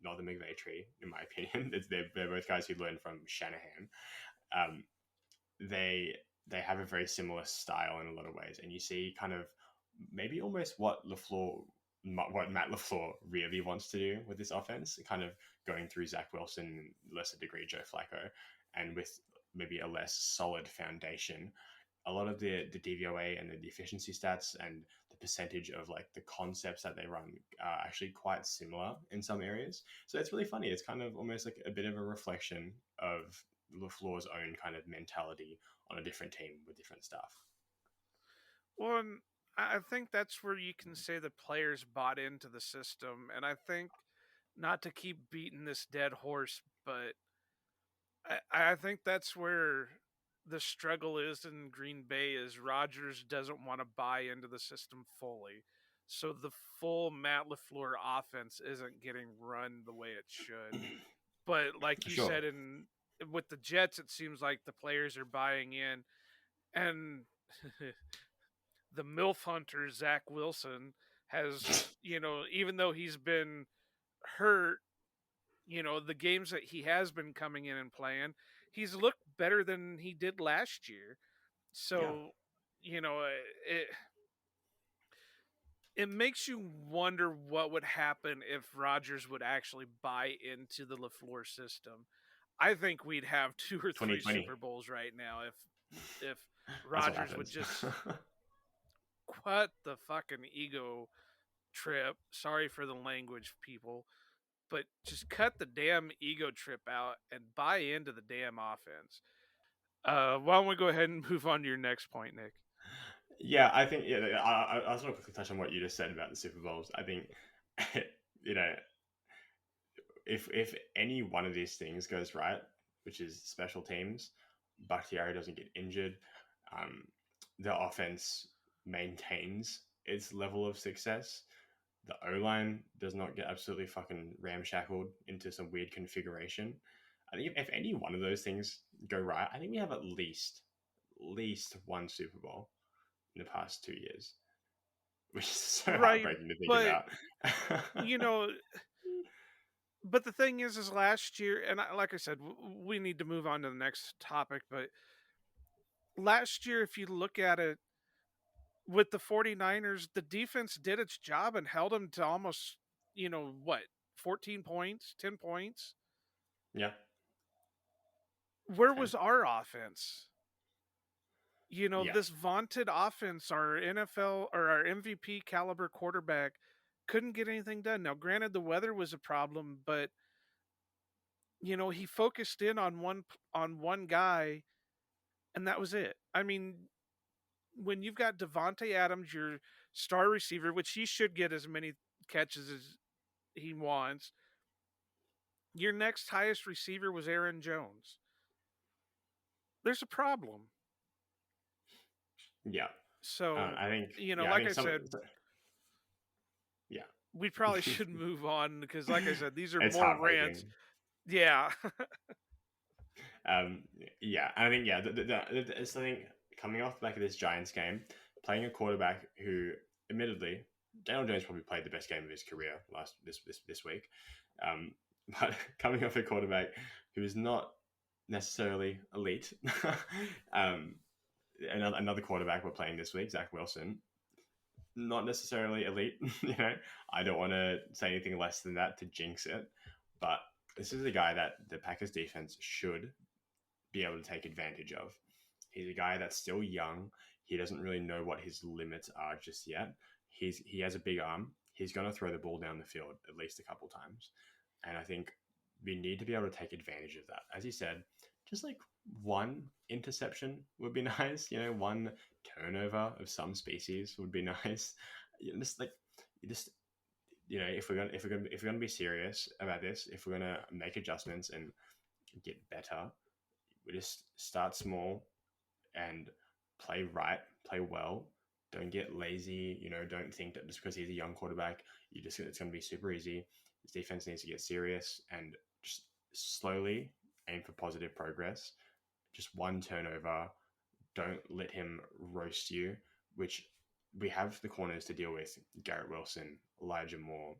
not the McVay tree, in my opinion. They're both guys who learned from Shanahan. Um, they have a very similar style in a lot of ways, and you see kind of maybe almost what Matt LaFleur really wants to do with this offense, kind of going through Zach Wilson, lesser degree Joe Flacco, and with maybe a less solid foundation. A lot of the DVOA and the efficiency stats and the percentage of like the concepts that they run are actually quite similar in some areas. So it's really funny. It's kind of almost like a bit of a reflection of LaFleur's own kind of mentality on a different team with different stuff. Well, and I think that's where you can say the players bought into the system. And I think, not to keep beating this dead horse, but I think that's where the struggle is in Green Bay is Rodgers doesn't want to buy into the system fully. So the full Matt LaFleur offense isn't getting run the way it should. But like you Sure. said, with the Jets, it seems like the players are buying in, and the MILF hunter Zach Wilson has, even though he's been hurt, the games that he has been coming in and playing, he's looked better than he did last year. Yeah. So, it it makes you wonder what would happen if Rodgers would actually buy into the LaFleur system. I think we'd have 2 or 3 2020. Super Bowls right now if That's what Rodgers would happens. just cut the fucking ego trip. Sorry for the language, people, but just cut the damn ego trip out and buy into the damn offense. Why don't we go ahead and move on to your next point, Nick? Yeah, I think I just want to quickly touch on what you just said about the Super Bowls. I think you know if any one of these things goes right, which is special teams, Bakhtiari doesn't get injured, um, the offense maintains its level of success. The O line does not get absolutely fucking ramshackled into some weird configuration. I think if any one of those things go right, I think we have at least one Super Bowl in the past 2 years, which is so Right, heartbreaking to think but about. you know, but the thing is last year, and like I said, we need to move on to the next topic. But last year, if you look at it with the 49ers, the defense did its job and held them to almost, what, 14 points, 10 points. Yeah, Where 10. was our offense? Yeah, This vaunted offense, our NFL or our MVP caliber quarterback couldn't get anything done. Now, granted, the weather was a problem, but he focused in on one guy, and that was it. I mean, when you've got Devonte Adams, your star receiver, which he should get as many catches as he wants, your next highest receiver was Aaron Jones. There's a problem. yeah. So, I think, I like think I said, yeah, we probably should move on because, like I said, these are it's more rants. heartbreaking. Yeah. Um, yeah, I think it's I think coming off the back of this Giants game, playing a quarterback who, admittedly, Daniel Jones probably played the best game of his career this week, um, but coming off a quarterback who is not necessarily elite, um, another quarterback we're playing this week, Zach Wilson, not necessarily elite. I don't want to say anything less than that to jinx it, but this is a guy that the Packers defense should be able to take advantage of. He's a guy that's still young. He doesn't really know what his limits are just yet. He has a big arm. He's going to throw the ball down the field at least a couple times. And I think we need to be able to take advantage of that. As you said, just like one interception would be nice. One turnover of some species would be nice. Just like you just if we're gonna be serious about this, if we're gonna make adjustments and get better, we just start small and play right, play well. Don't get lazy. Don't think that just because he's a young quarterback, it's going to be super easy. His defense needs to get serious and just slowly aim for positive progress. Just one turnover. Don't let him roast you, which we have the corners to deal with. Garrett Wilson, Elijah Moore.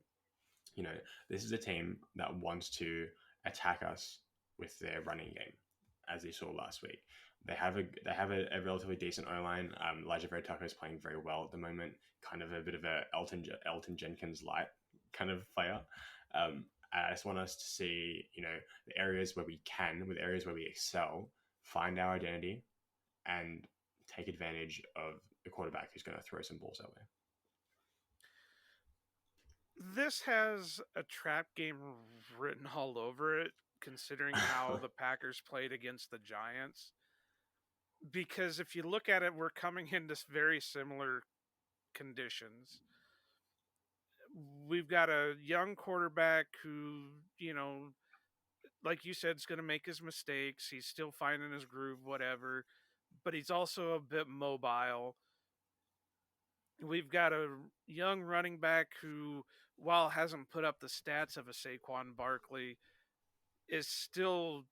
This is a team that wants to attack us with their running game, as you saw last week. They have a relatively decent O line. Elijah Vera Tucker is playing very well at the moment. Kind of a bit of a Elton Jenkins light kind of player. I just want us to see, the areas where we can, with areas where we excel, find our identity, and take advantage of the quarterback who's going to throw some balls our way. This has a trap game written all over it, considering how the Packers played against the Giants. Because if you look at it, we're coming into very similar conditions. We've got a young quarterback who, like you said, is going to make his mistakes. He's still finding his groove, whatever. But he's also a bit mobile. We've got a young running back who, while hasn't put up the stats of a Saquon Barkley, is still,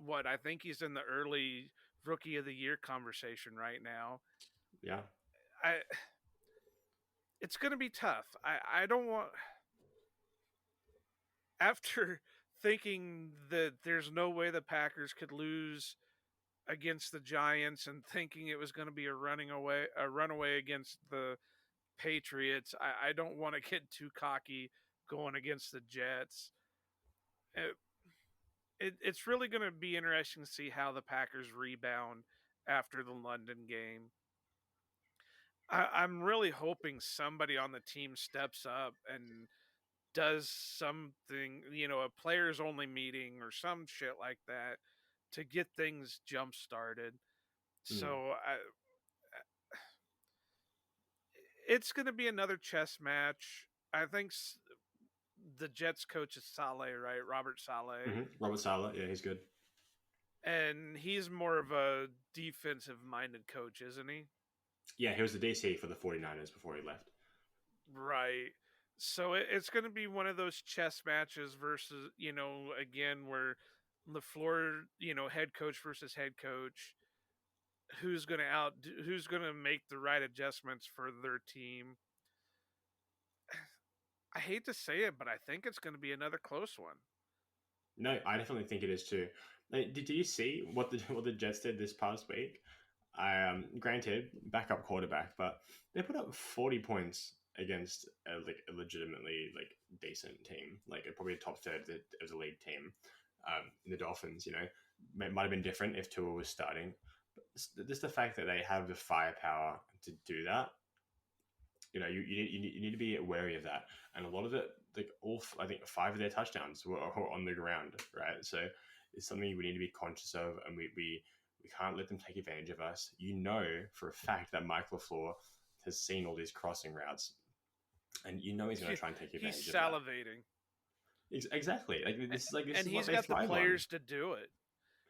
what I think he's in the early rookie of the year conversation right now. Yeah. I It's going to be tough. I don't want, after thinking that there's no way the Packers could lose against the Giants and thinking it was going to be a runaway against the Patriots, I don't want to get too cocky going against the Jets. it's really going to be interesting to see how the Packers rebound after the London game. I'm really hoping somebody on the team steps up and does something, a players only meeting or some shit like that to get things jump started. Mm. So it's going to be another chess match. I think the Jets coach is Saleh, right? Robert Saleh. Robert Sala, yeah, he's good. And he's more of a defensive minded coach, isn't he? Yeah, he was the DC for the 49ers before he left. Right. So it's going to be one of those chess matches versus, again, where LaFleur, head coach versus head coach, who's going to make the right adjustments for their team. I hate to say it, but I think it's going to be another close one. No, I definitely think it is too. Like, did you see what the Jets did this past week? Granted, backup quarterback, but they put up 40 points against a legitimately like decent team, like probably a top third of the league team. In the Dolphins, might have been different if Tua was starting, but just the fact that they have the firepower to do that, you need to be wary of that. And a lot of it, like I think 5 of their touchdowns were on the ground, right? So it's something we need to be conscious of, and we can't let them take advantage of us. For a fact that Mike LaFleur has seen all these crossing routes, and he's going to try and take He's advantage of that. salivating. Exactly. This And is what he's they got the thrive players on. to do it.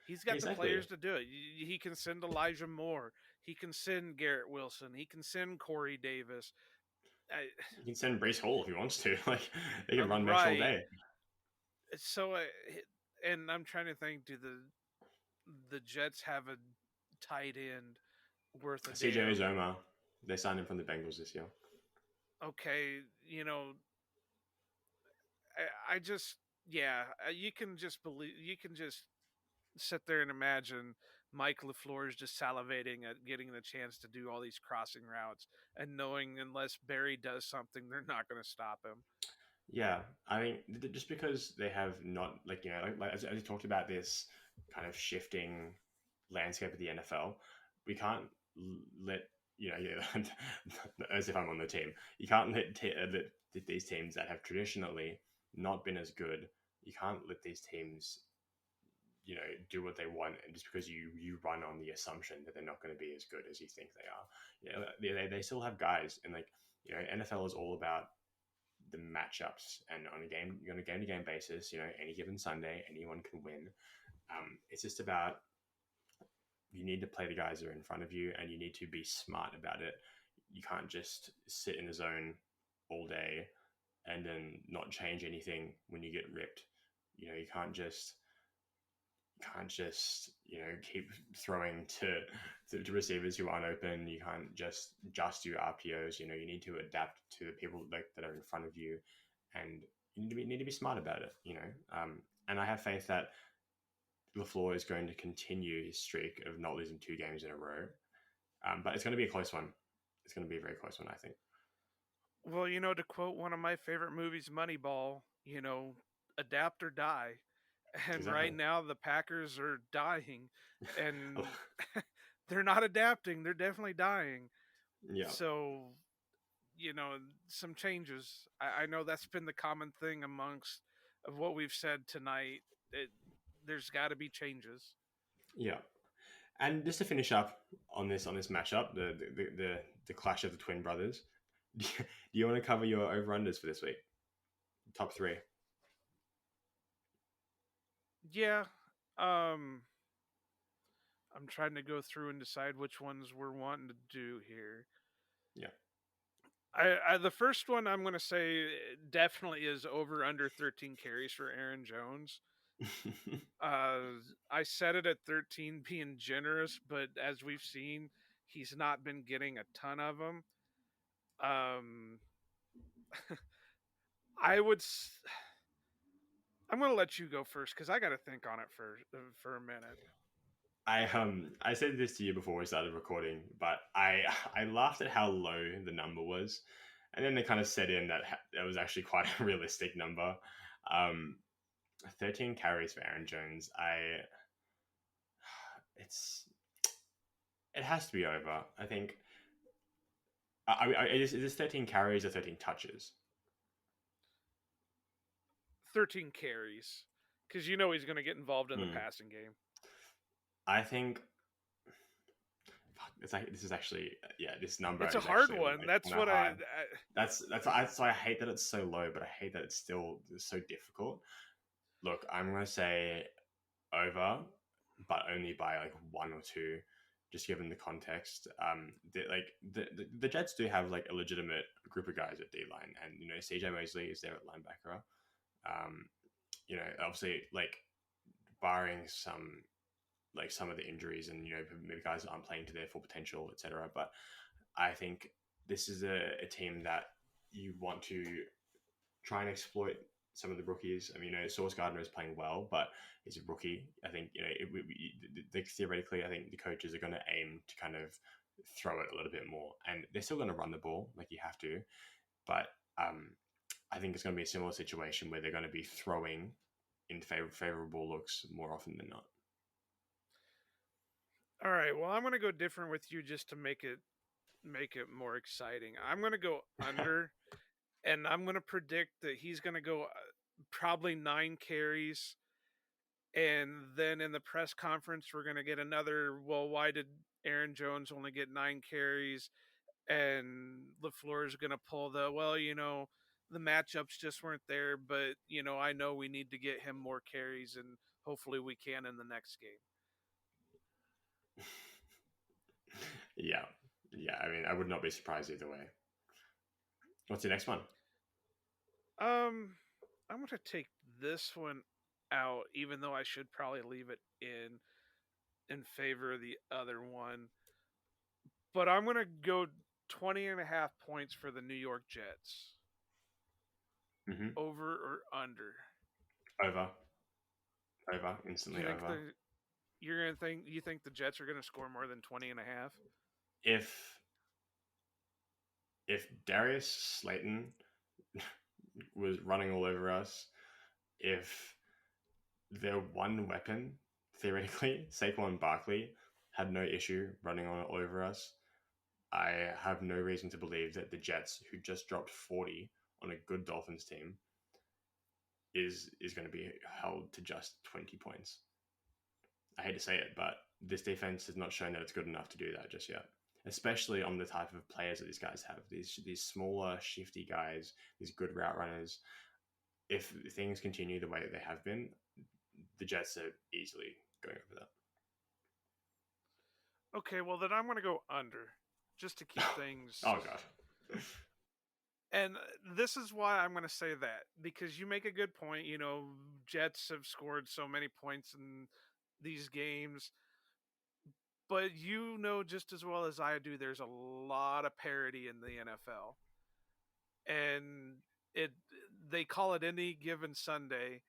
He's got the Exactly. players to do it. He can send Elijah Moore. He can send Garrett Wilson. He can send Corey Davis. You can send Brees Hall if he wants to. Like they can run mesh all Right. day. So, and I'm trying to think: do the Jets have a tight end worth a CJ damn? Uzoma, they signed him from the Bengals this year. Okay, I just you can just believe you can just sit there and imagine Mike LaFleur is just salivating at getting the chance to do all these crossing routes and knowing unless Barry does something, they're not going to stop him. Yeah, I mean, just because they have not, as you talked about this kind of shifting landscape of the NFL, we can't let, yeah, as if I'm on the team, you can't let these teams that have traditionally not been as good, you can't let these teams, do what they want, and just because you run on the assumption that they're not going to be as good as you think they are. They still have guys, and NFL is all about the matchups, and on a game to game basis, any given Sunday, anyone can win. It's just about, you need to play the guys that are in front of you, and you need to be smart about it. You can't just sit in the zone all day and then not change anything when you get ripped. You can't just keep throwing to receivers who aren't open. You can't just do RPOs. You need to adapt to the people that are in front of you, and you need to be smart about it. And I have faith that LaFleur is going to continue his streak of not losing 2 games in a row. But it's going to be a close one. It's going to be a very close one, I think. Well, to quote one of my favorite movies, Moneyball, adapt or die. And Exactly. right now the Packers are dying and they're not adapting. They're definitely dying. Yeah. So, some changes. I know that's been the common thing amongst of what we've said tonight. There's got to be changes. Yeah. And just to finish up on this matchup, the clash of the twin brothers, do you want to cover your over unders for this week? Top 3. Yeah. I'm trying to go through and decide which ones we're wanting to do here. Yeah. The first one I'm going to say definitely is over under 13 carries for Aaron Jones. I set it at 13 being generous, but as we've seen, he's not been getting a ton of them. I would. I'm going to let you go first because I got to think on it for a minute. I said this to you before we started recording, but I laughed at how low the number was, and then they kind of set in that was actually quite a realistic number. 13 carries for Aaron Jones. It's it has to be over. I think. Is this 13 carries or 13 touches? 13 carries, because he's going to get involved in the Hmm. passing game. I think. It's like this is actually this number. It's a is hard actually, one. like, That's kinda what hard. That's I hate that it's so low, but I hate that it's still so difficult. Look, I'm gonna say over, but only by like one or two, just given the context. The Jets do have like a legitimate group of guys at D line, and CJ Mosley is there at linebacker. Obviously, like barring some of the injuries, and maybe guys aren't playing to their full potential, etc. But I think this is a team that you want to try and exploit some of the rookies. I mean, Sauce Gardner is playing well, but he's a rookie. I think theoretically, I think the coaches are going to aim to kind of throw it a little bit more, and they're still going to run the ball like you have to, but I think it's going to be a similar situation where they're going to be throwing in favorable looks more often than not. All right. Well, I'm going to go different with you just to make it more exciting. I'm going to go under, and I'm going to predict that he's going to go probably 9 carries. And then in the press conference, we're going to get another, well, why did Aaron Jones only get 9 carries? And LaFleur is going to pull the matchups just weren't there, but, I know we need to get him more carries, and hopefully we can in the next game. Yeah. I mean, I would not be surprised either way. What's the next one? I'm going to take this one out, even though I should probably leave it in favor of the other one. But I'm going to go 20.5 points for the New York Jets. Mm-hmm. Over or under? Over. Instantly over. You think the Jets are going to score more than 20.5? If Darius Slayton was running all over us, if their one weapon, theoretically, Saquon Barkley, had no issue running all over us, I have no reason to believe that the Jets, who just dropped 40 on a good Dolphins team, is going to be held to just 20 points. I hate to say it, but this defense has not shown that it's good enough to do that just yet, especially on the type of players that these guys have. These smaller, shifty guys, these good route runners. If things continue the way that they have been, the Jets are easily going over that. Okay, well then I'm going to go under, just to keep things. Oh god. And this is why I'm going to say that, because you make a good point. Jets have scored so many points in these games, but just as well as I do, there's a lot of parity in the NFL, and they call it any given Sunday,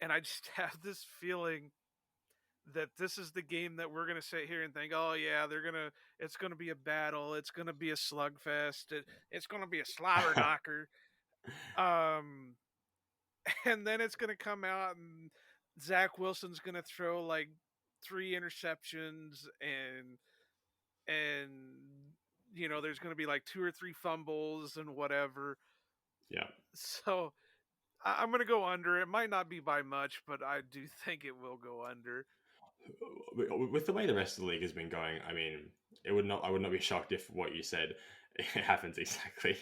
and I just have this feeling that this is the game that we're going to sit here and think, oh yeah, it's going to be a battle, it's going to be a slugfest, it's going to be a slobber knocker, and then it's going to come out and Zach Wilson's going to throw like 3 interceptions, and there's going to be like 2 or 3 fumbles and whatever. Yeah. So I'm going to go under. It might not be by much, but I do think it will go under. With the way the rest of the league has been going, I mean, I would not be shocked if what you said happens exactly.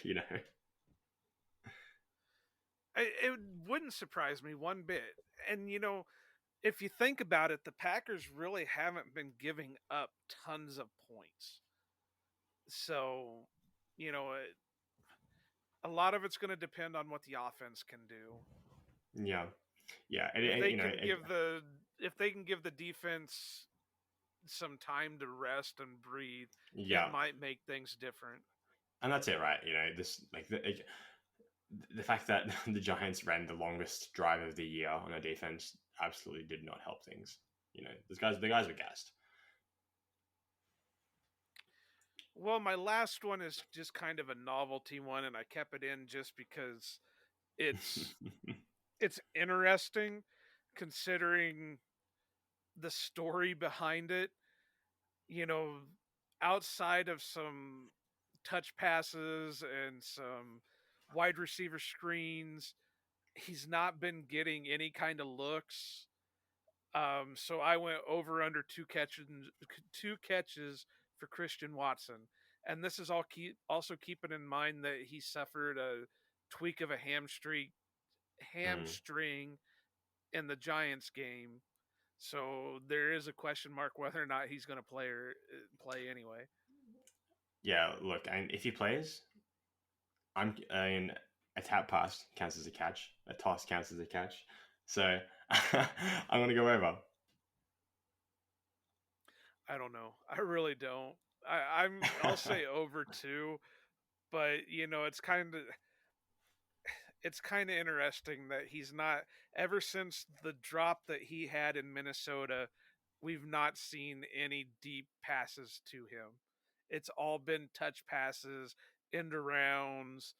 It wouldn't surprise me one bit. And if you think about it, the Packers really haven't been giving up tons of points. So, a lot of it's going to depend on what the offense can do. Yeah. If they can give the defense some time to rest and breathe, it might make things different. And that's it, right? The fact that the Giants ran the longest drive of the year on their defense absolutely did not help things. The guys were gassed. Well, my last one is just kind of a novelty one, and I kept it in just because it's it's interesting considering the story behind it. You know, outside of some touch passes and some wide receiver screens, he's not been getting any kind of looks. So I went over under two catches for Christian Watson, and this is also keeping in mind that he suffered a tweak of a Mm. hamstring in the Giants game. So there is a question mark whether or not he's going to play anyway. Yeah, look, and if he plays, I mean, a tap pass counts as a catch, a toss counts as a catch. So I'm gonna go over. I don't know. I really don't. I'll say over two, but it's kind of interesting that he's not ever since the drop that he had in Minnesota, we've not seen any deep passes to him. It's all been touch passes, end arounds,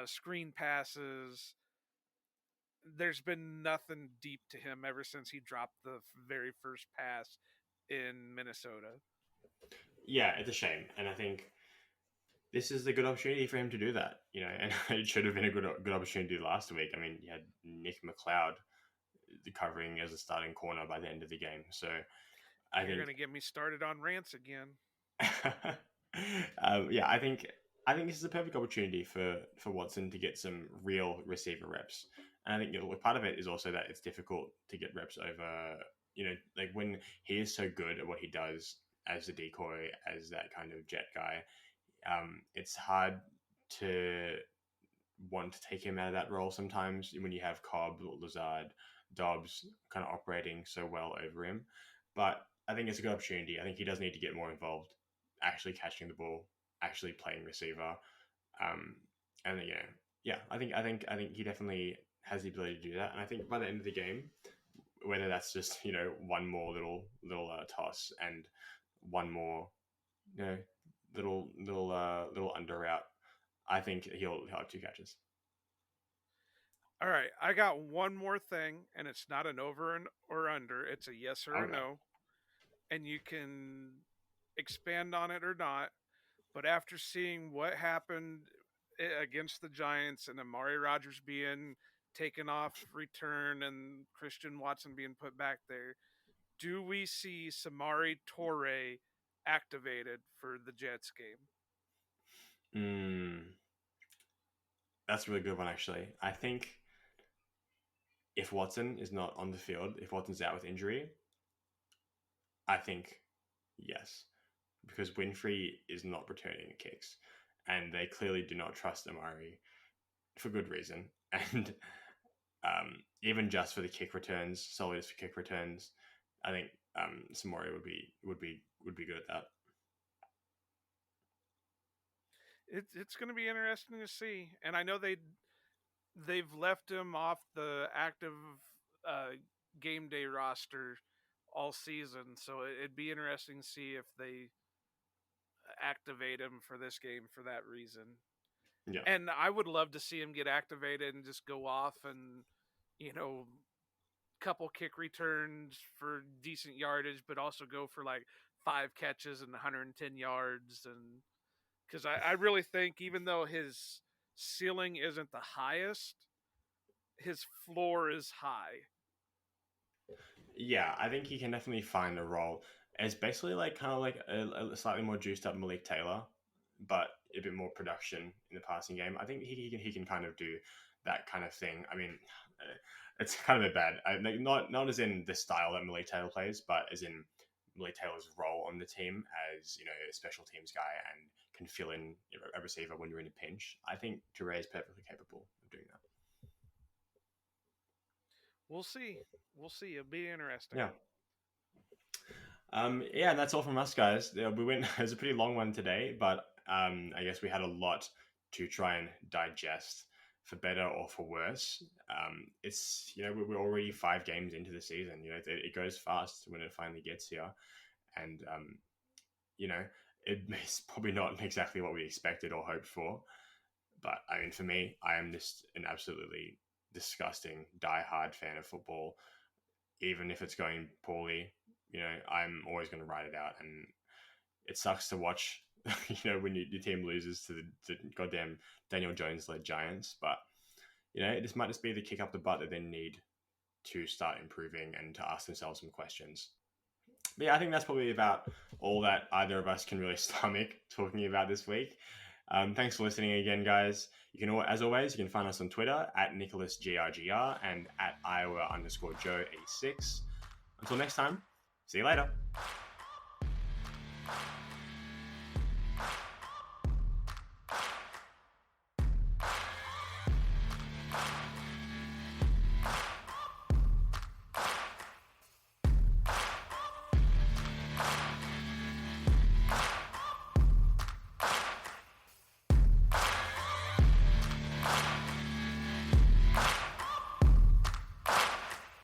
screen passes. There's been nothing deep to him ever since he dropped the very first pass in Minnesota. Yeah, it's a shame, and I think this is a good opportunity for him to do that. You know, and it should have been a good opportunity last week. I mean, you had Nick McLeod covering as a starting corner by the end of the game, so I You're think gonna get me started on rants again. yeah, I think this is a perfect opportunity for Watson to get some real receiver reps. And I think part of it is also that it's difficult to get reps over. You know, like when he is so good at what he does as a decoy, as that kind of jet guy, it's hard to want to take him out of that role sometimes when you have Cobb, Lazard, Dobbs kind of operating so well over him. But I think it's a good opportunity. I think he does need to get more involved, actually catching the ball, actually playing receiver. Um, and you know, yeah, I think he definitely has the ability to do that. And I think by the end of the game, whether that's just one more little toss and one more you know little under route, I think he'll have two catches. All right, I got one more thing, and it's not an over and or under. It's a yes or a Okay. no, and you can expand on it or not. But after seeing what happened against the Giants and Amari Rogers being taken off return and Christian Watson being put back there, do we see Samari Torre activated for the Jets game? Mm, that's a really good one, actually. I think if Watson is not on the field, if Watson's out with injury, I think yes, because Winfrey is not returning kicks, and they clearly do not trust Amari for good reason. And even just for the kick returns, solely just for kick returns, I think Samori would be good at that. It's going to be interesting to see, and I know they've left him off the active uh, game day roster all season, so it'd be interesting to see if they activate him for this game for that reason. Yeah. And I would love to see him get activated and just go off and you know couple kick returns for decent yardage, but also go for like 5 catches and 110 yards. And because I really think even though his ceiling isn't the highest, his floor is high. Yeah, I think he can definitely find a role. It's basically like kind of like a slightly more juiced up Malik Taylor, but a bit more production in the passing game. I think he can kind of do that kind of thing. I mean, it's kind of a bad, not as in the style that Malik Taylor plays, but as in Malik Taylor's role on the team as a special teams guy and can fill in a receiver when you're in a pinch. I think Jure is perfectly capable of doing that. We'll see. We'll see. It'll be interesting. Yeah. Yeah, and that's all from us, guys. We went. It was a pretty long one today, but I guess we had a lot to try and digest, for better or for worse. It's we're already 5 games into the season. It goes fast when it finally gets here, and you know it's probably not exactly what we expected or hoped for. But I mean, for me, I am just an absolutely disgusting, die-hard fan of football. Even if it's going poorly, I'm always going to ride it out. And it sucks to watch, when your team loses to the goddamn Daniel Jones-led Giants. But, it might just be the kick up the butt that they need to start improving and to ask themselves some questions. But yeah, I think that's probably about all that either of us can really stomach talking about this week. Thanks for listening again, guys. You can, as always, you can find us on Twitter at NicholasGRGR and at Iowa_Joe86. Until next time, see you later.